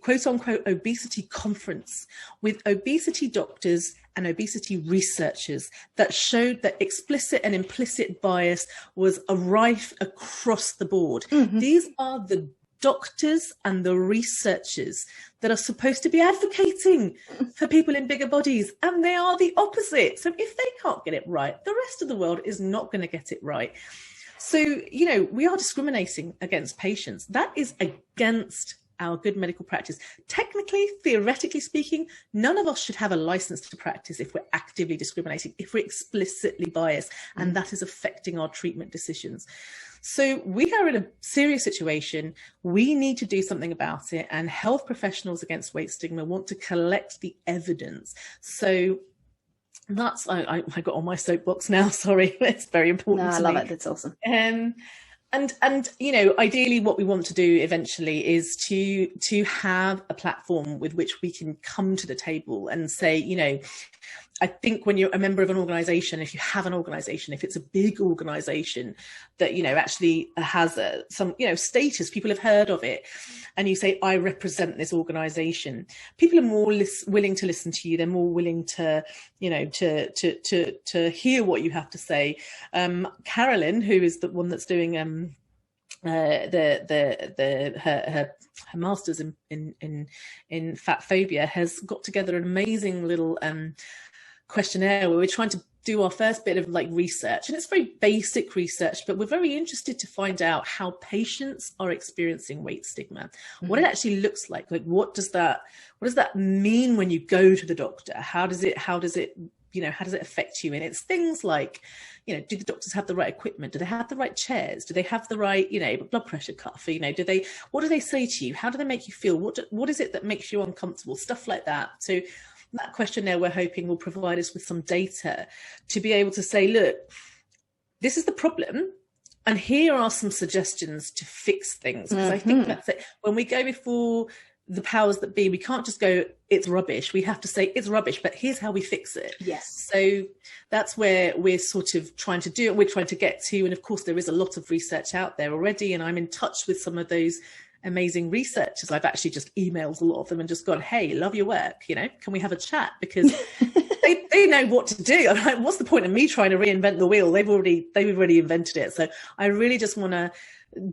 quote unquote obesity conference with obesity doctors and obesity researchers that showed that explicit and implicit bias was rife across the board. These are the doctors and the researchers that are supposed to be advocating for people in bigger bodies, and they are the opposite. So if they can't get it right, the rest of the world is not going to get it right. So, we are discriminating against patients. That is against our good medical practice. Technically, theoretically speaking, none of us should have a license to practice if we're actively discriminating, if we're explicitly biased, and that is affecting our treatment decisions. So we are in a serious situation. We need to do something about it. And health professionals against weight stigma want to collect the evidence. So that's, I got on my soapbox now, sorry, it's very important. No, I love it, that's awesome. And ideally what we want to do eventually is to have a platform with which we can come to the table and say, I think when you're a member of an organization, if you have an organization, if it's a big organization that, actually has some, status, people have heard of it, and you say, I represent this organization, people are more willing to listen to you. They're more willing to, to hear what you have to say. Carolyn, who is the one that's doing, her master's in fat phobia, has got together an amazing little questionnaire where we're trying to do our first bit of research, and it's very basic research, but we're very interested to find out how patients are experiencing weight stigma, what it actually looks like what does that mean when you go to the doctor, how does it affect you? And it's things like, do the doctors have the right equipment? Do they have the right chairs? Do they have the right, blood pressure cuff? What do they say to you? How do they make you feel? What is it that makes you uncomfortable? Stuff like that. So that questionnaire, we're hoping, will provide us with some data to be able to say, look, this is the problem, and here are some suggestions to fix things. Because I think that's it. When we go before the powers that be, we can't just go, it's rubbish. We have to say, it's rubbish, but here's how we fix it. Yes. So that's where we're sort of trying to do it. We're trying to get to. And of course, there is a lot of research out there already. And I'm in touch with some of those amazing researchers. I've actually just emailed a lot of them and just gone, hey, love your work. Can we have a chat? Because they know what to do. I'm like, what's the point of me trying to reinvent the wheel? They've already invented it. So I really just want to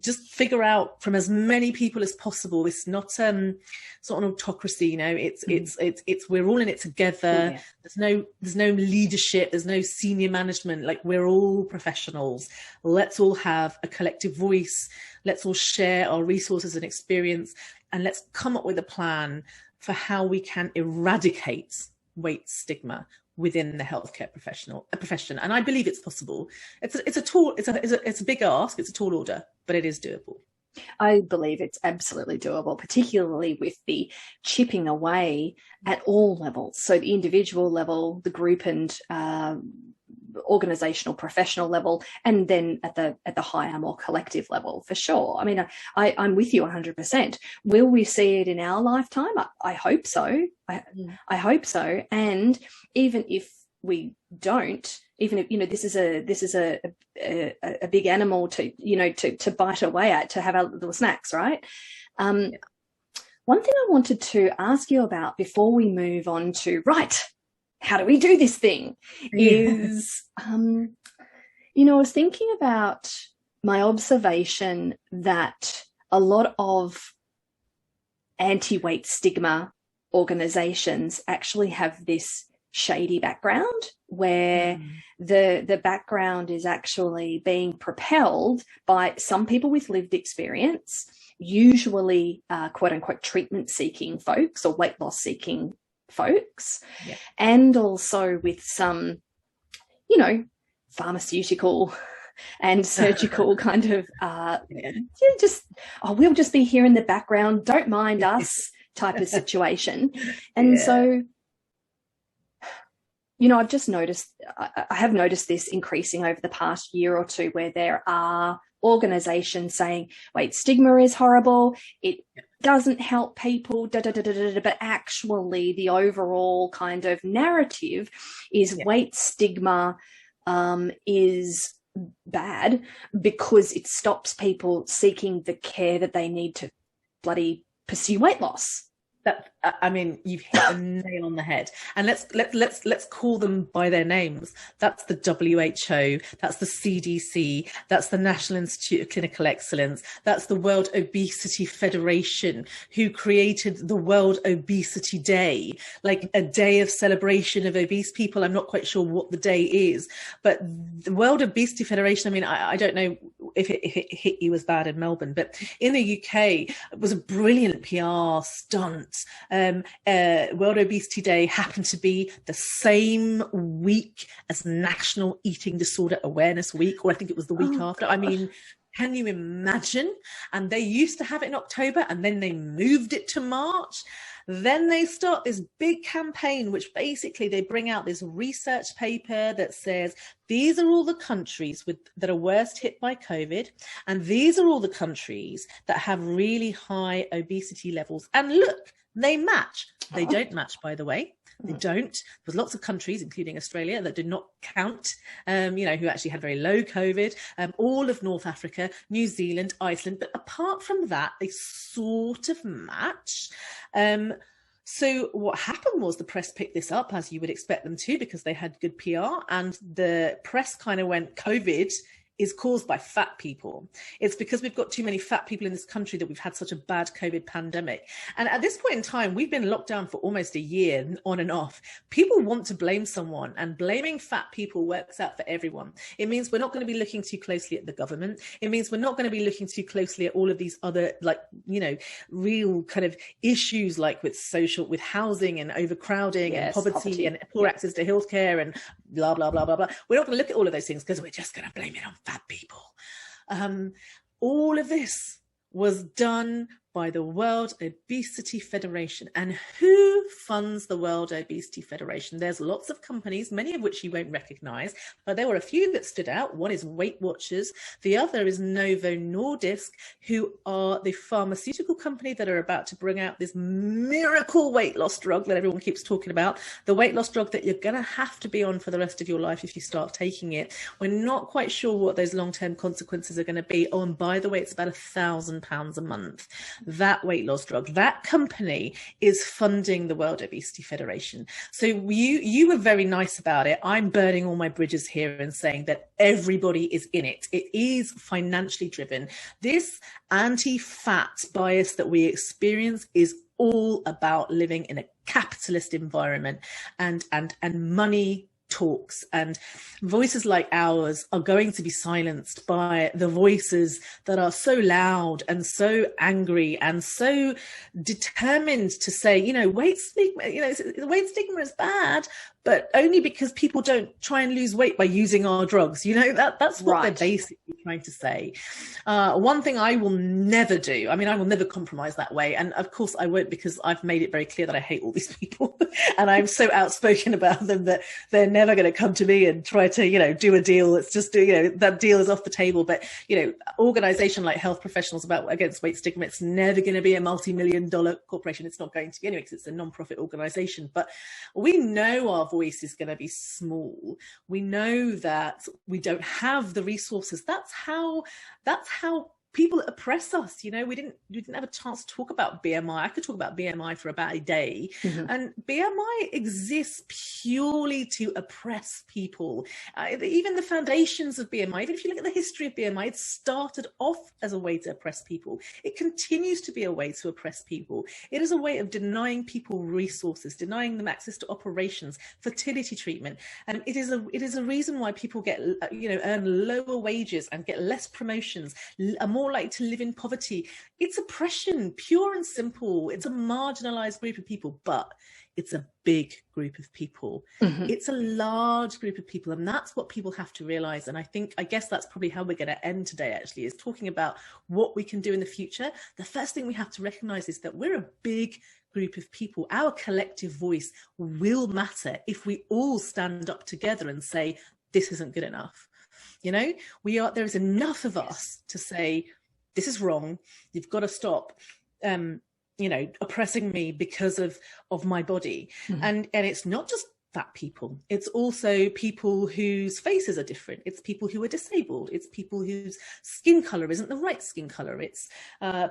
just figure out from as many people as possible. It's not an autocracy, it's we're all in it together. Yeah. There's no leadership, there's no senior management. We're all professionals. Let's all have a collective voice. Let's all share our resources and experience, and let's come up with a plan for how we can eradicate weight stigma within the healthcare profession. And I believe it's possible. It's a big ask. It's a tall order, but it is doable. I believe it's absolutely doable, particularly with the chipping away at all levels. So the individual level, the group and organizational professional level, and then at the higher, more collective level, for sure. I mean, I'm with you 100%. Will we see it in our lifetime? I hope so. I hope so. And even if we don't, even if this is a big animal to bite away at, to have our little snacks, right? One thing I wanted to ask you about before we move on to how do we do this thing is, I was thinking about my observation that a lot of anti-weight stigma organizations actually have this shady background where the background is actually being propelled by some people with lived experience usually quote unquote treatment seeking folks or weight loss seeking folks, and also with some, pharmaceutical and surgical kind of we'll just be here in the background, don't mind us type of situation. And so, I've just noticed, I have noticed this increasing over the past year or two, where there are organizations saying, wait, stigma is horrible, it doesn't help people, but actually the overall kind of narrative is weight stigma is bad because it stops people seeking the care that they need to bloody pursue weight loss. You've hit the nail on the head. And let's call them by their names. That's the WHO, that's the CDC, that's the National Institute of Clinical Excellence, that's the World Obesity Federation, who created the World Obesity Day, like a day of celebration of obese people. I'm not quite sure what the day is, but the World Obesity Federation, I don't know if it hit you as bad in Melbourne, but in the UK, it was a brilliant PR stunt. World Obesity Day happened to be the same week as National Eating Disorder Awareness Week, or I think it was the week after. Gosh. Can you imagine? And they used to have it in October, and then they moved it to March. Then they start this big campaign, which basically they bring out this research paper that says, these are all the countries that are worst hit by COVID. And these are all the countries that have really high obesity levels. And look, they match. They don't match, by the way. They don't. There's lots of countries, including Australia, that did not count, who actually had very low COVID, all of North Africa, New Zealand, Iceland. But apart from that, they sort of match. So what happened was the press picked this up, as you would expect them to, because they had good PR. And the press kind of went, COVID is caused by fat people. It's because we've got too many fat people in this country that we've had such a bad COVID pandemic. And at this point in time, we've been locked down for almost a year on and off. People want to blame someone, and blaming fat people works out for everyone. It means we're not going to be looking too closely at the government. It means we're not going to be looking too closely at all of these other, real kind of issues, like with housing and overcrowding and poverty and poor access to healthcare and blah, blah, blah, blah, blah. We're not going to look at all of those things because we're just going to blame it on fat people. All of this was done by the World Obesity Federation. And who funds the World Obesity Federation? There's lots of companies, many of which you won't recognize, but there were a few that stood out. One is Weight Watchers. The other is Novo Nordisk, who are the pharmaceutical company that are about to bring out this miracle weight loss drug that everyone keeps talking about, the weight loss drug that you're going to have to be on for the rest of your life if you start taking it. We're not quite sure what those long-term consequences are going to be. Oh, and by the way, it's about £1,000 a month. That weight loss drug, that company is funding the World Obesity Federation. So you were very nice about it. I'm burning all my bridges here and saying that everybody is in it. It is financially driven. This anti-fat bias that we experience is all about living in a capitalist environment, and money talks, and voices like ours are going to be silenced by the voices that are so loud and so angry and so determined to say, weight stigma is bad, but only because people don't try and lose weight by using our drugs. That's what they're basically trying to say. One thing I will never do, I will never compromise that way. And of course I won't, because I've made it very clear that I hate all these people and I'm so outspoken about them that they're never going to come to me and try to, do a deal. It's just, that deal is off the table. But, organization like Health Professionals Against Weight Stigma, it's never going to be a multi-million-dollar corporation. It's not going to be anyway, because it's a non-profit organization. But we know our voice is going to be small. We know that we don't have the resources. That's how people oppress us. We didn't have a chance to talk about BMI. I could talk about BMI for about a day. And BMI exists purely to oppress people. Even the foundations of BMI, even if you look at the history of BMI, it started off as a way to oppress people. It continues to be a way to oppress people. It is a way of denying people resources, denying them access to operations, fertility treatment. And it is a reason why people get, earn lower wages and get less promotions, are more more likely to live in poverty. It's oppression, pure and simple. It's a marginalized group of people, but it's a big group of people. It's a large group of people, and that's what people have to realize. And I guess that's probably how we're going to end today, actually, is talking about what we can do in the future. The first thing we have to recognize is that we're a big group of people. Our collective voice will matter if we all stand up together and say, this isn't good enough. You know, there is enough of us to say, this is wrong. You've got to stop, oppressing me because of my body. And it's not just fat people. It's also people whose faces are different. It's people who are disabled. It's people whose skin color isn't the right skin color. It's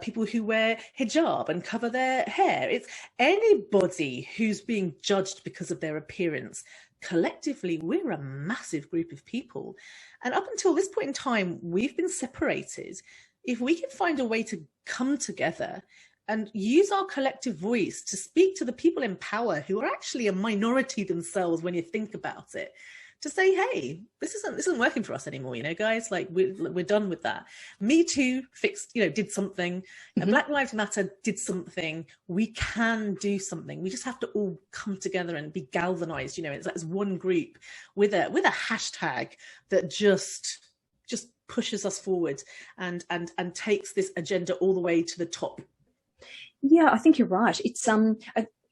people who wear hijab and cover their hair. It's anybody who's being judged because of their appearance. Collectively, we're a massive group of people. And up until this point in time, we've been separated. If we can find a way to come together and use our collective voice to speak to the people in power who are actually a minority themselves when you think about it, to say, hey, this isn't working for us anymore, guys, like we're done with that. Me Too did something. Black Lives Matter did something. We can do something. We just have to all come together and be galvanized, it's as one group with a hashtag that just pushes us forward and takes this agenda all the way to the top. Yeah, I think you're right. It's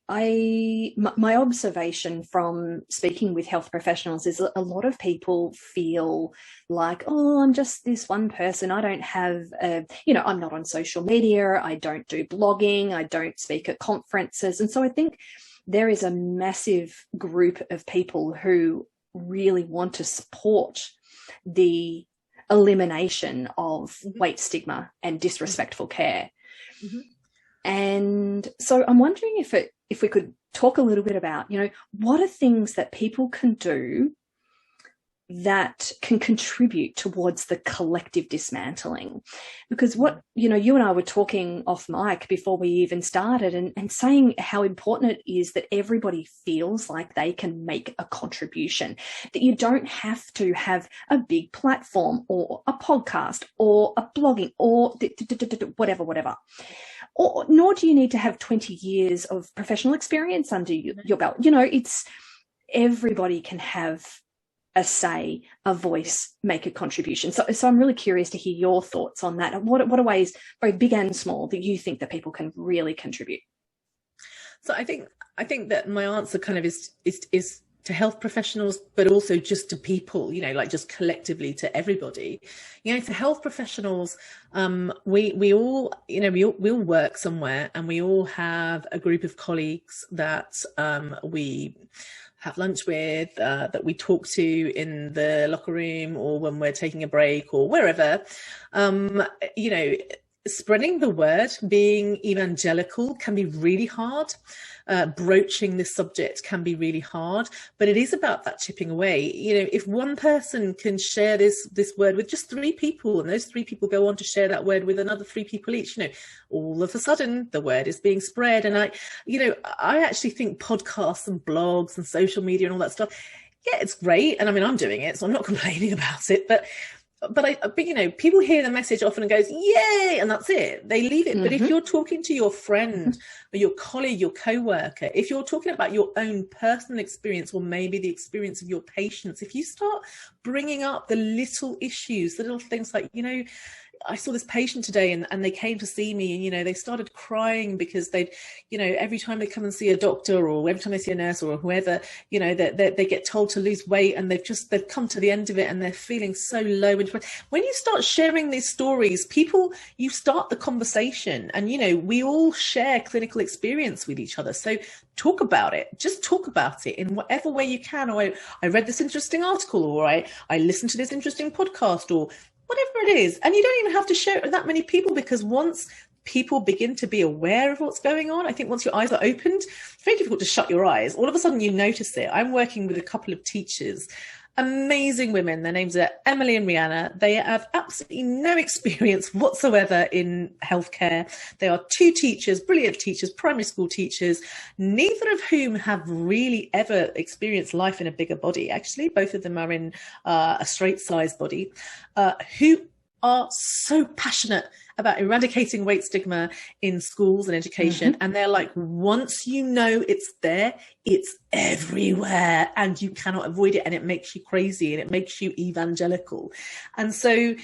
my observation from speaking with health professionals is a lot of people feel like, oh, I'm just this one person. I don't have, I'm not on social media. I don't do blogging. I don't speak at conferences. And so I think there is a massive group of people who really want to support the elimination of weight stigma and disrespectful care. And so I'm wondering if we could talk a little bit about, what are things that people can do that can contribute towards the collective dismantling? Because what, you and I were talking off mic before we even started and saying how important it is that everybody feels like they can make a contribution, that you don't have to have a big platform or a podcast or a blogging or whatever. Or nor do you need to have 20 years of professional experience under your belt. It's everybody can have a say, a voice, make a contribution. So I'm really curious to hear your thoughts on that. What are ways, both big and small, that you think that people can really contribute? So I think that my answer kind of is to health professionals, but also just to people, like just collectively to everybody. For health professionals, we all work somewhere, and we all have a group of colleagues that we have lunch with, that we talk to in the locker room or when we're taking a break or wherever. Spreading the word, being evangelical can be really hard. Broaching this subject can be really hard, but it is about that chipping away. If one person can share this word with just 3 people, and those 3 people go on to share that word with another 3 people each, all of a sudden the word is being spread. And I actually think podcasts and blogs and social media and all that stuff, yeah, it's great. And I'm doing it, so I'm not complaining about it, but people hear the message often and goes, yay, and that's it. They leave it. But if you're talking to your friend or your colleague, your co-worker, if you're talking about your own personal experience or maybe the experience of your patients, if you start bringing up the little issues, the little things like, I saw this patient today and they came to see me and, they started crying because they'd, every time they come and see a doctor or every time they see a nurse or whoever, they get told to lose weight and they've come to the end of it and they're feeling so low. And when you start sharing these stories, you start the conversation and, we all share clinical experience with each other. So talk about it, just talk about it in whatever way you can. Or I read this interesting article, or I listened to this interesting podcast, or whatever it is. And you don't even have to share it with that many people, because once people begin to be aware of what's going on, I think once your eyes are opened, it's very difficult to shut your eyes. All of a sudden you notice it. I'm working with a couple of teachers, amazing women. Their names are Emily and Rihanna. They have absolutely no experience whatsoever in healthcare. They are 2 teachers, brilliant teachers, primary school teachers, neither of whom have really ever experienced life in a bigger body. Actually, both of them are in a straight size body, who are so passionate about eradicating weight stigma in schools and education. And they're like, once you know it's there, it's everywhere and you cannot avoid it. And it makes you crazy and it makes you evangelical. And so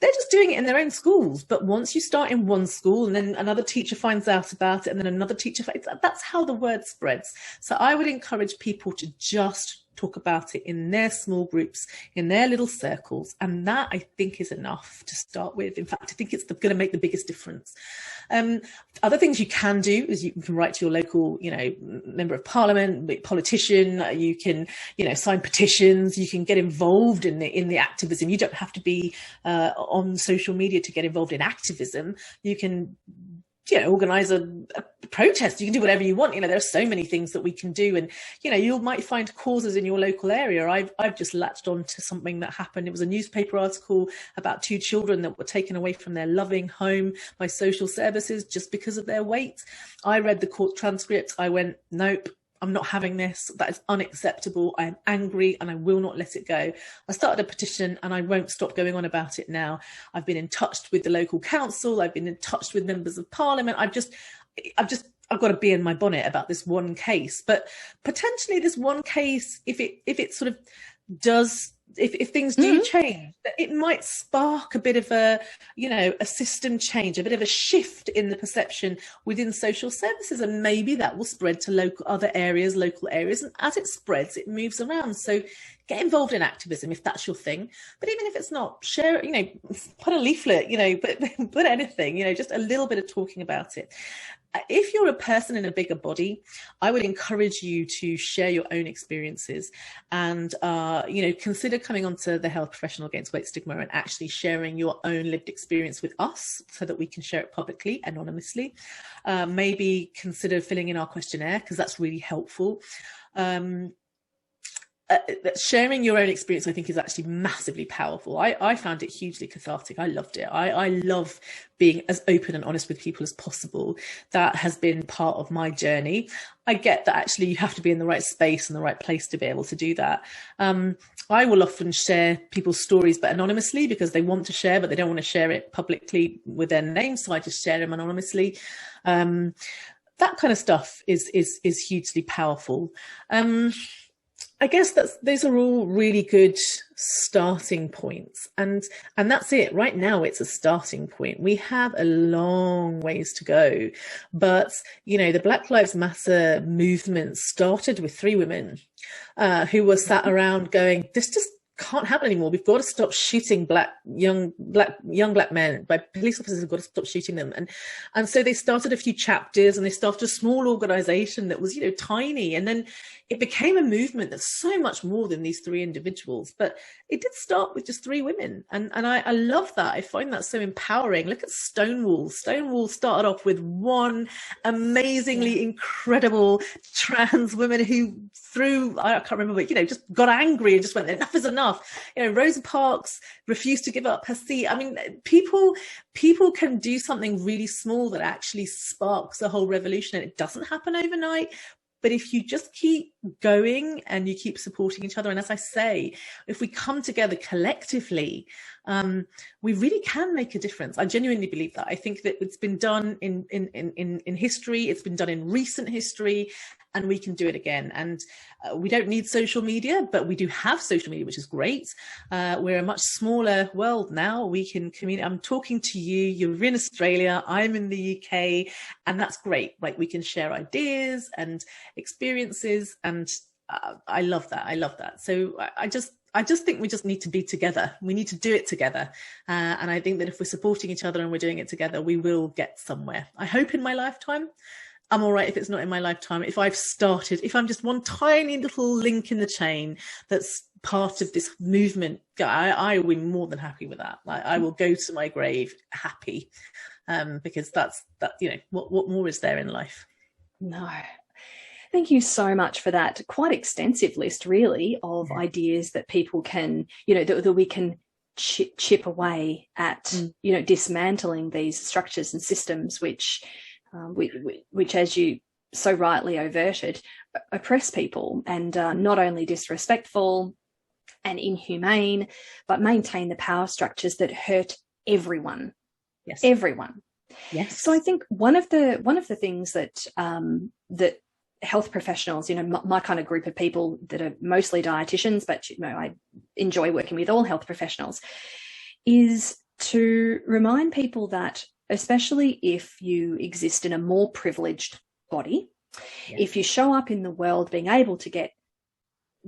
they're just doing it in their own schools. But once you start in one school and then another teacher finds out about it and then another teacher, that's how the word spreads. So I would encourage people to just talk about it in their small groups, in their little circles. And that, I think, is enough to start with. In fact, I think it's going to make the biggest difference. Other things you can do is you can write to your local, member of parliament, politician. You can, sign petitions. You can get involved in the activism. You don't have to be on social media to get involved in activism. You can organize a protest. You can do whatever you want. There are so many things that we can do. And, you might find causes in your local area. I've just latched on to something that happened. It was a newspaper article about 2 children that were taken away from their loving home by social services just because of their weight. I read the court transcript. I went, nope. I'm not having this. That is unacceptable. I am angry and I will not let it go. I started a petition and I won't stop going on about it now. I've been in touch with the local council. I've been in touch with members of parliament. I've got to be in my bonnet about this one case, but potentially this one case, if it sort of does, if things do change, it might spark a bit of a system change, a bit of a shift in the perception within social services. And maybe that will spread to local areas. And as it spreads, it moves around. So get involved in activism if that's your thing. But even if it's not, share it, put a leaflet, put anything, just a little bit of talking about it. If you're a person in a bigger body, I would encourage you to share your own experiences and, consider coming onto the Health Professional Against Weight Stigma and actually sharing your own lived experience with us so that we can share it publicly, anonymously. Maybe consider filling in our questionnaire because that's really helpful. Sharing your own experience, I think, is actually massively powerful. I found it hugely cathartic. I loved it. I love being as open and honest with people as possible. That has been part of my journey. I get that actually you have to be in the right space and the right place to be able to do that. I will often share people's stories, but anonymously because they want to share, but they don't want to share it publicly with their name. So I just share them anonymously. That kind of stuff is hugely powerful. I guess those are all really good starting points. And that's it. Right now, it's a starting point. We have a long ways to go. But, the Black Lives Matter movement started with 3 women who were sat around going, this just can't happen anymore. We've got to stop shooting young black men. By police officers have got to stop shooting them. And so they started a few chapters and they started a small organization that was, tiny. And then it became a movement that's so much more than these 3 individuals. But it did start with just 3 women. And I love that. I find that so empowering. Look at Stonewall. Stonewall started off with one amazingly incredible trans woman who I can't remember, but, just got angry and just went, enough is enough. Rosa Parks refused to give up her seat. I mean, people can do something really small that actually sparks a whole revolution, and it doesn't happen overnight. But if you just keep going and you keep supporting each other, and as I say, if we come together collectively, we really can make a difference. I genuinely believe that. I think that it's been done in history. It's been done in recent history, and we can do it again. And we don't need social media, but we do have social media, which is great. We're a much smaller world now. We can communicate. I'm talking to you. You're in Australia. I'm in the UK, and that's great. Like, we can share ideas and experiences, and I love that. I love that. So I just think we just need to be together. We need to do it together. And I think that if we're supporting each other and we're doing it together, we will get somewhere. I hope in my lifetime. I'm all right if it's not in my lifetime. If I'm just one tiny little link in the chain that's part of this movement, I will be more than happy with that. I will go to my grave happy, because that's what more is there in life? No. Thank you so much for that quite extensive list, really, of ideas that people can, that we can chip away at, dismantling these structures and systems which, as you so rightly overted, oppress people and are not only disrespectful and inhumane, but maintain the power structures that hurt everyone. Yes. Everyone. Yes. So I think one of the things that that health professionals, my kind of group of people that are mostly dietitians, but I enjoy working with all health professionals, is to remind people that, especially if you exist in a more privileged body, if you show up in the world being able to get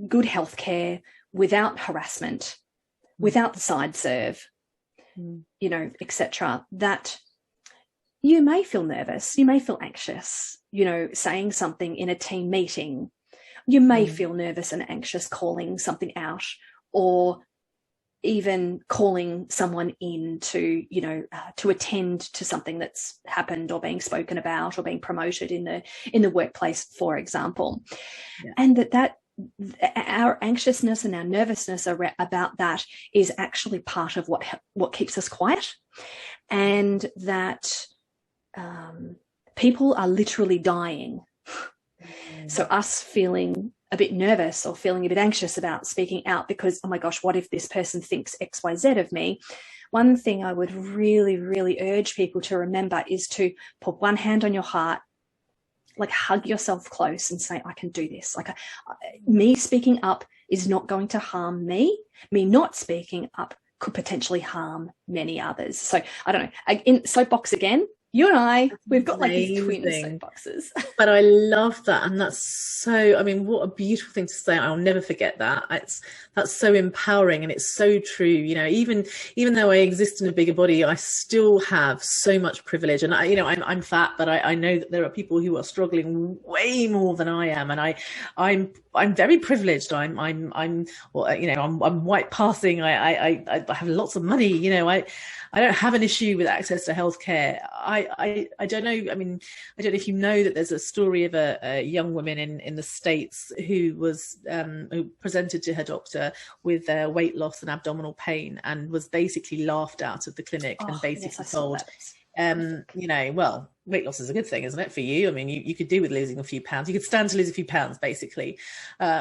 good health care without harassment, without the side serve, etc., that you may feel nervous, you may feel anxious, saying something in a team meeting. You may feel nervous and anxious calling something out, or even calling someone in to, to attend to something that's happened or being spoken about or being promoted in the workplace, for example. Yeah. And that our anxiousness and our nervousness about that is actually part of what keeps us quiet, and that people are literally dying. So us feeling a bit nervous or feeling a bit anxious about speaking out because, oh my gosh, what if this person thinks X, Y, Z of me? One thing I would really, really urge people to remember is to put one hand on your heart, like hug yourself close and say, I can do this. Like me speaking up is not going to harm me. Me not speaking up could potentially harm many others. So I don't know, in soapbox again, you and I, we've got like these twin soapboxes. But I love that. And that's so, I mean, what a beautiful thing to say. I'll never forget that. That's so empowering, and it's so true. Even though I exist in a bigger body, I still have so much privilege. And I'm fat, but I know that there are people who are struggling way more than I am. And I'm very privileged. I'm white passing. I have lots of money. I don't have an issue with access to healthcare. I don't know. I mean, I don't know if you know that there's a story of a young woman in the States who was who presented to her doctor with weight loss and abdominal pain, and was basically laughed out of the clinic and basically told, well, weight loss is a good thing, isn't it, for you? I mean, you could do with losing a few pounds. You could stand to lose a few pounds, basically.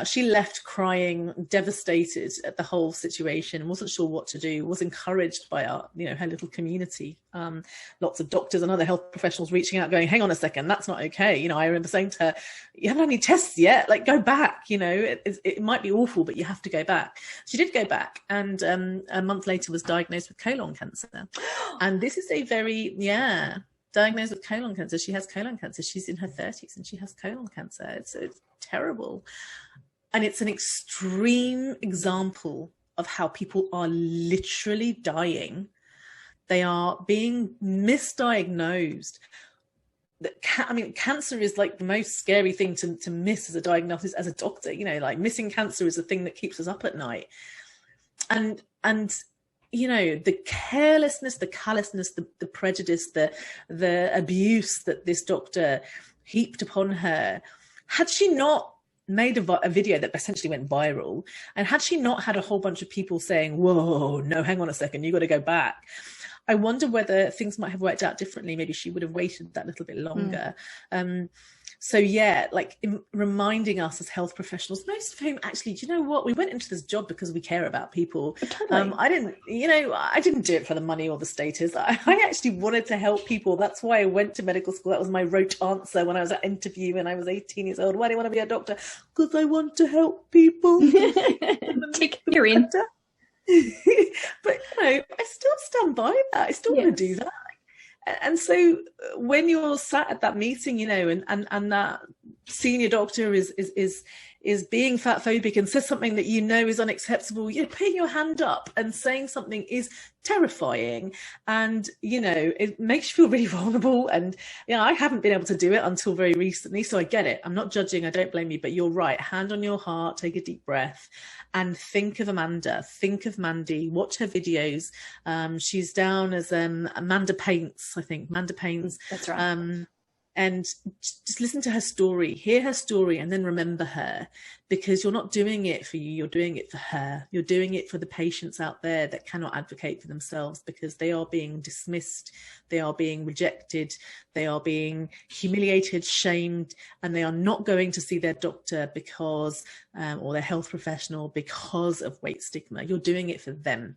She left crying, devastated at the whole situation, wasn't sure what to do, was encouraged by her little community. Lots of doctors and other health professionals reaching out, going, hang on a second, that's not okay. I remember saying to her, you haven't had any tests yet, like go back, it might be awful, but you have to go back. She did go back, and a month later was diagnosed with colon cancer. And this is a very, diagnosed with colon cancer. She has colon cancer. She's in her 30s and she has colon cancer. It's terrible. And it's an extreme example of how people are literally dying. They are being misdiagnosed. Cancer is like the most scary thing to miss as a diagnosis as a doctor. Like missing cancer is the thing that keeps us up at night. And the carelessness, the callousness, the prejudice, the abuse that this doctor heaped upon her, had she not made a video that essentially went viral, and had she not had a whole bunch of people saying, whoa, no, hang on a second, you got to go back, I wonder whether things might have worked out differently. Maybe she would have waited that little bit longer. So reminding us as health professionals, most of whom actually, do you know what? We went into this job because we care about people. Totally. I didn't do it for the money or the status. I actually wanted to help people. That's why I went to medical school. That was my rote answer when I was at interview when I was 18 years old. Why do you want to be a doctor? Because I want to help people. You're in. But I still stand by that. I still want to do that. And so when you're sat at that meeting, and that senior doctor is being fat phobic and says something that is unacceptable, putting your hand up and saying something is terrifying, and it makes you feel really vulnerable. And I haven't been able to do it until very recently, so I get it. I'm not judging, I don't blame you, but you're right. Hand on your heart, take a deep breath, and think of Amanda, think of Mandy, watch her videos. She's down as Amanda Paints, I think. Amanda Paints. That's right. And just listen to her story, hear her story, and then remember her, because you're not doing it for you, you're doing it for her. You're doing it for the patients out there that cannot advocate for themselves because they are being dismissed, they are being rejected, they are being humiliated, shamed, and they are not going to see their doctor because, or their health professional because of weight stigma. You're doing it for them.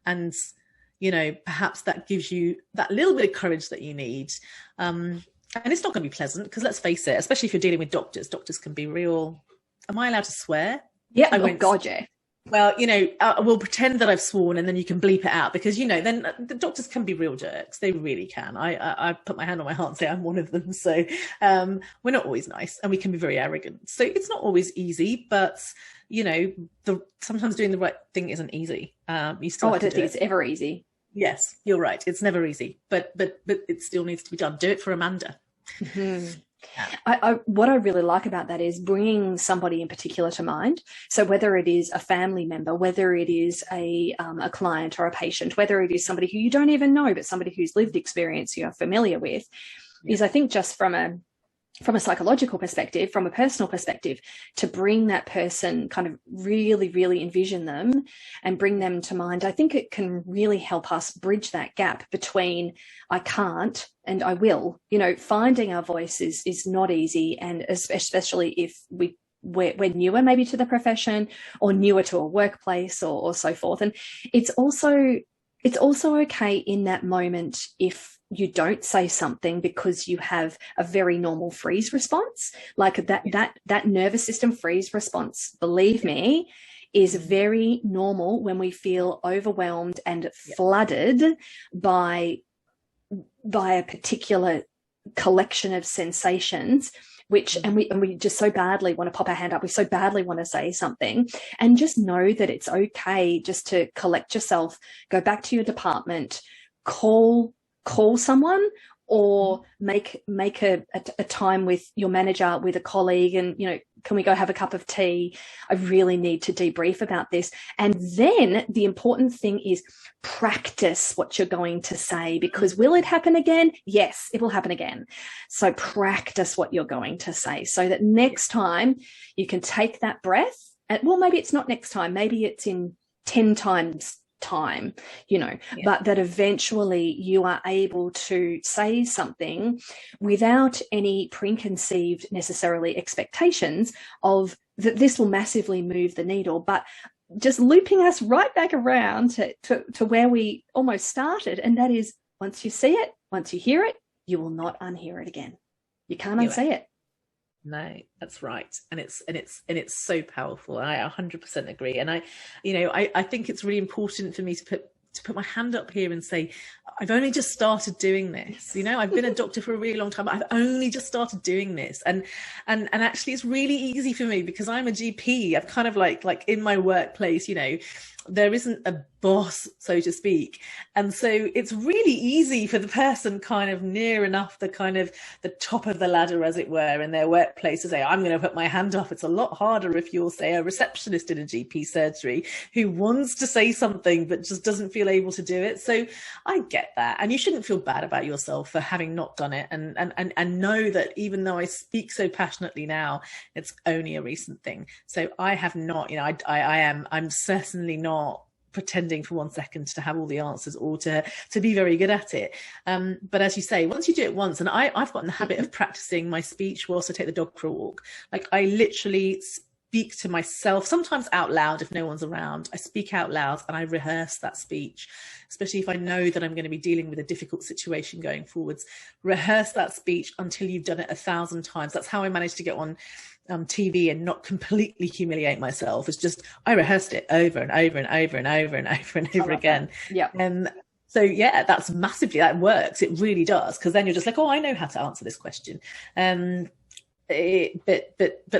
And perhaps that gives you that little bit of courage that you need. And it's not going to be pleasant, because let's face it, especially if you're dealing with doctors can be real. Am I allowed to swear? Yeah. Oh God, yeah. Well, we'll pretend that I've sworn, and then you can bleep it out, because, then the doctors can be real jerks. They really can. I put my hand on my heart and say I'm one of them. So we're not always nice, and we can be very arrogant. So it's not always easy, but, sometimes doing the right thing isn't easy. You still I don't think it's ever easy. Yes, you're right. It's never easy, but it still needs to be done. Do it for Amanda. Mm-hmm. What I really like about that is bringing somebody in particular to mind. So whether it is a family member, whether it is a client or a patient, whether it is somebody who you don't even know, but somebody whose lived experience you're familiar with, is I think just from a psychological perspective, from a personal perspective, to bring that person, kind of really, really envision them and bring them to mind, I think it can really help us bridge that gap between I can't and I will. Finding our voice is not easy, and especially if we're newer maybe to the profession, or newer to a workplace, or so forth. And it's also okay in that moment if you don't say something, because you have a very normal freeze response, like that nervous system freeze response, believe me, is very normal when we feel overwhelmed and flooded by a particular collection of sensations, and we just so badly want to pop our hand up. We so badly want to say something, and just know that it's okay just to collect yourself, go back to your department, call someone, or make a time with your manager, with a colleague, and can we go have a cup of tea? I really need to debrief about this. And then the important thing is practice what you're going to say, because will it happen again? Yes, it will happen again. So practice what you're going to say, so that next time you can take that breath. And well, maybe it's not next time, maybe it's in 10 times time, but that eventually you are able to say something without any preconceived necessarily expectations of that this will massively move the needle, but just looping us right back around to where we almost started. And that is, once you see it, once you hear it, you will not unhear it again. You can't unsee it. No, that's right. And it's so powerful. I 100% agree. And I think it's really important for me to put my hand up here and say, I've only just started doing this. I've been a doctor for a really long time, but I've only just started doing this. And actually it's really easy for me, because I'm a GP. I've kind of like in my workplace, there isn't a boss, so to speak. And so it's really easy for the person kind of near enough the kind of the top of the ladder, as it were, in their workplace to say, I'm going to put my hand up. It's a lot harder if you're, say, a receptionist in a GP surgery who wants to say something but just doesn't feel able to do it. So I get that. And you shouldn't feel bad about yourself for having not done it. And know that even though I speak so passionately now, it's only a recent thing. So I have not, I'm certainly not pretending for 1 second to have all the answers or to be very good at it. But as you say, once you do it once, and I've gotten the habit of practicing my speech whilst I take the dog for a walk. Like, I literally speak to myself, sometimes out loud if no one's around. I speak out loud and I rehearse that speech, especially if I know that I'm going to be dealing with a difficult situation going forwards. Rehearse that speech until you've done it 1,000 times. That's how I managed to get on TV and not completely humiliate myself. It's just, I rehearsed it over and over and over and over and over and over again. Yeah. So yeah, that works. It really does. Because then you're just like, oh, I know how to answer this question. But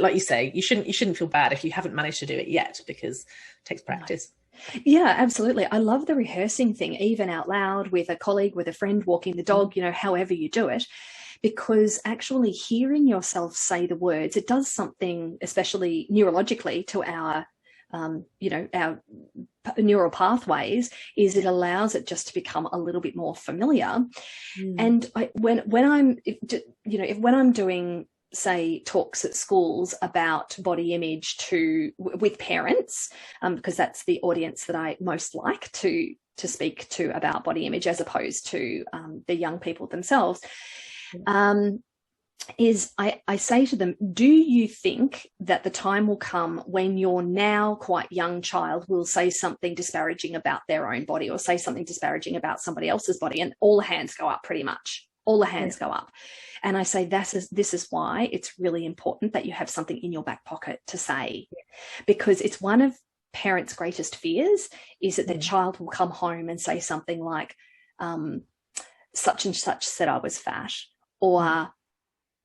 like you say, you shouldn't feel bad if you haven't managed to do it yet, because it takes practice. Yeah, absolutely. I love the rehearsing thing, even out loud with a colleague, with a friend, walking the dog, however you do it. Because actually hearing yourself say the words, it does something, especially neurologically, to our, our neural pathways, is it allows it just to become a little bit more familiar. And when I'm doing, say, talks at schools about body image with parents, because that's the audience that I most like to speak to about body image, as opposed to the young people themselves. is I say to them, do you think that the time will come when your now quite young child will say something disparaging about their own body or say something disparaging about somebody else's body? And all the hands go up, pretty much. All the hands go up. And I say, this is why it's really important that you have something in your back pocket to say, because it's one of parents' greatest fears is that their child will come home and say something like, such and such said I was fat, or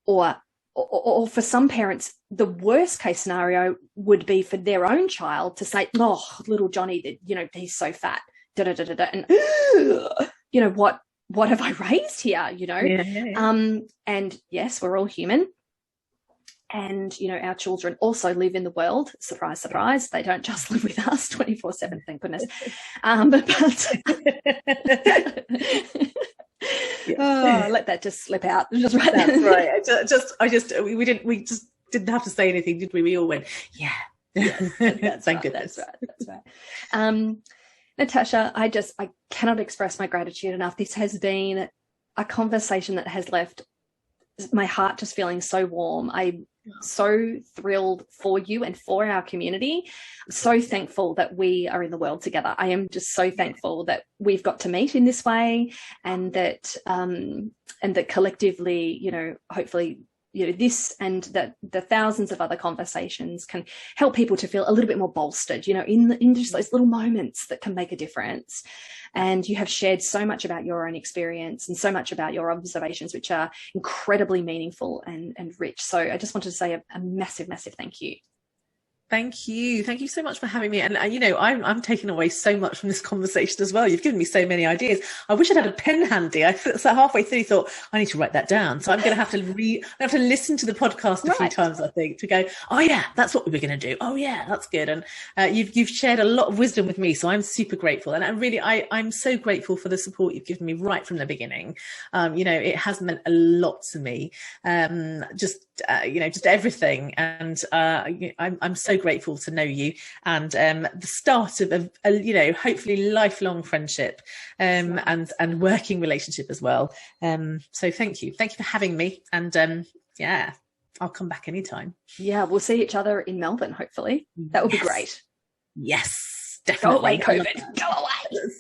for some parents, the worst case scenario would be for their own child to say, oh, little Johnny, he's so fat, and what have I raised here, and yes, we're all human. And, our children also live in the world. Surprise, surprise. They don't just live with us 24/7, thank goodness. Let that just slip out. Just right. That's right. We just didn't have to say anything, did we? We all went, yeah. Thank goodness. That's right. Natasha, I cannot express my gratitude enough. This has been a conversation that has left my heart just feeling so warm. I'm so thrilled for you and for our community. I'm so thankful that we are in the world together. I am just so thankful that we've got to meet in this way, and that collectively, hopefully, this and that the thousands of other conversations can help people to feel a little bit more bolstered, in just those little moments that can make a difference. And you have shared so much about your own experience and so much about your observations, which are incredibly meaningful and rich. So I just wanted to say a massive, massive thank you. Thank you. Thank you so much for having me. And, I'm taking away so much from this conversation as well. You've given me so many ideas. I wish I'd had a pen handy. So halfway through thought, I need to write that down. So I'm going to have to listen to the podcast a few times, I think, to go, oh yeah, that's what we were going to do. Oh yeah, that's good. And you've shared a lot of wisdom with me. So I'm super grateful. And I'm so grateful for the support you've given me right from the beginning. It has meant a lot to me. Just everything. And I'm so grateful to know you, and the start of a hopefully lifelong friendship and working relationship as well. So thank you for having me, and I'll come back anytime. Yeah, we'll see each other in Melbourne, hopefully. That would be great. Yes, definitely. Go away, COVID. Go away.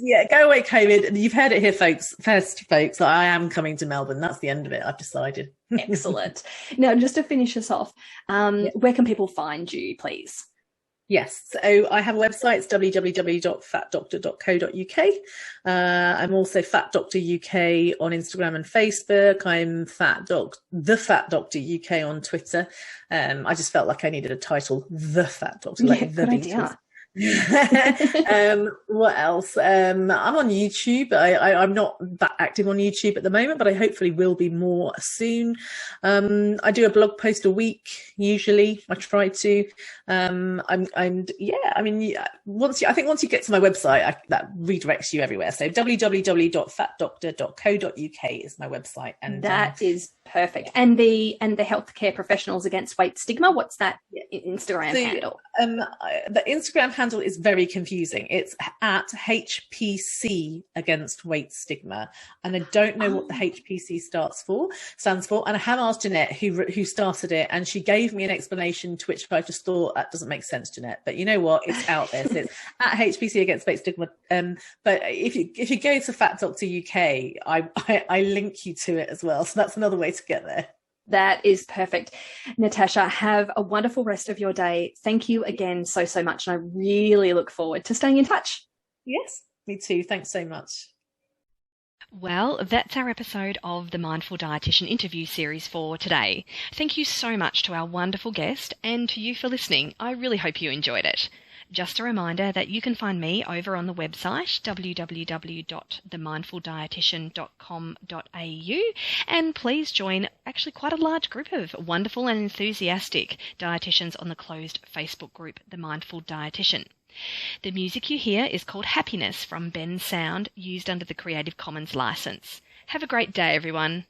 Yeah, go away, COVID. You've heard it here, folks. I am coming to Melbourne. That's the end of it. I've decided. Excellent. Now, just to finish us off, where can people find you, please? Yes, so I have a website. It's www.fatdoctor.co.uk. I'm also Fat Doctor UK on Instagram and Facebook. I'm the Fat Doctor UK on Twitter. I just felt like I needed a title, The Fat Doctor, like the Beatles. What else? I'm on YouTube. I'm not that active on YouTube at the moment, but I hopefully will be more soon. I do a blog post a week usually. I try to. Once you get to my website, that redirects you everywhere. So www.fatdoctor.co.uk is my website, and that is perfect. And the Healthcare Professionals Against Weight Stigma. What's that Instagram handle? The Instagram handle is very confusing. It's at HPC Against Weight Stigma, and I don't know what the HPC stands for. And I have asked Jeanette, who started it, and she gave me an explanation, to which I just thought, that doesn't make sense, Jeanette. But you know what? It's out there. So it's at HPC Against Weight Stigma. But if you go to Fat Doctor UK, I link you to it as well. So that's another way to get there. That is perfect. Natasha, have a wonderful rest of your day. Thank you again so much. And I really look forward to staying in touch. Yes, me too. Thanks so much. Well, that's our episode of the Mindful Dietitian interview series for today. Thank you so much to our wonderful guest and to you for listening. I really hope you enjoyed it. Just a reminder that you can find me over on the website www.themindfuldietitian.com.au, and please join actually quite a large group of wonderful and enthusiastic dietitians on the closed Facebook group, The Mindful Dietitian. The music you hear is called Happiness from Ben Sound, used under the Creative Commons license. Have a great day, everyone.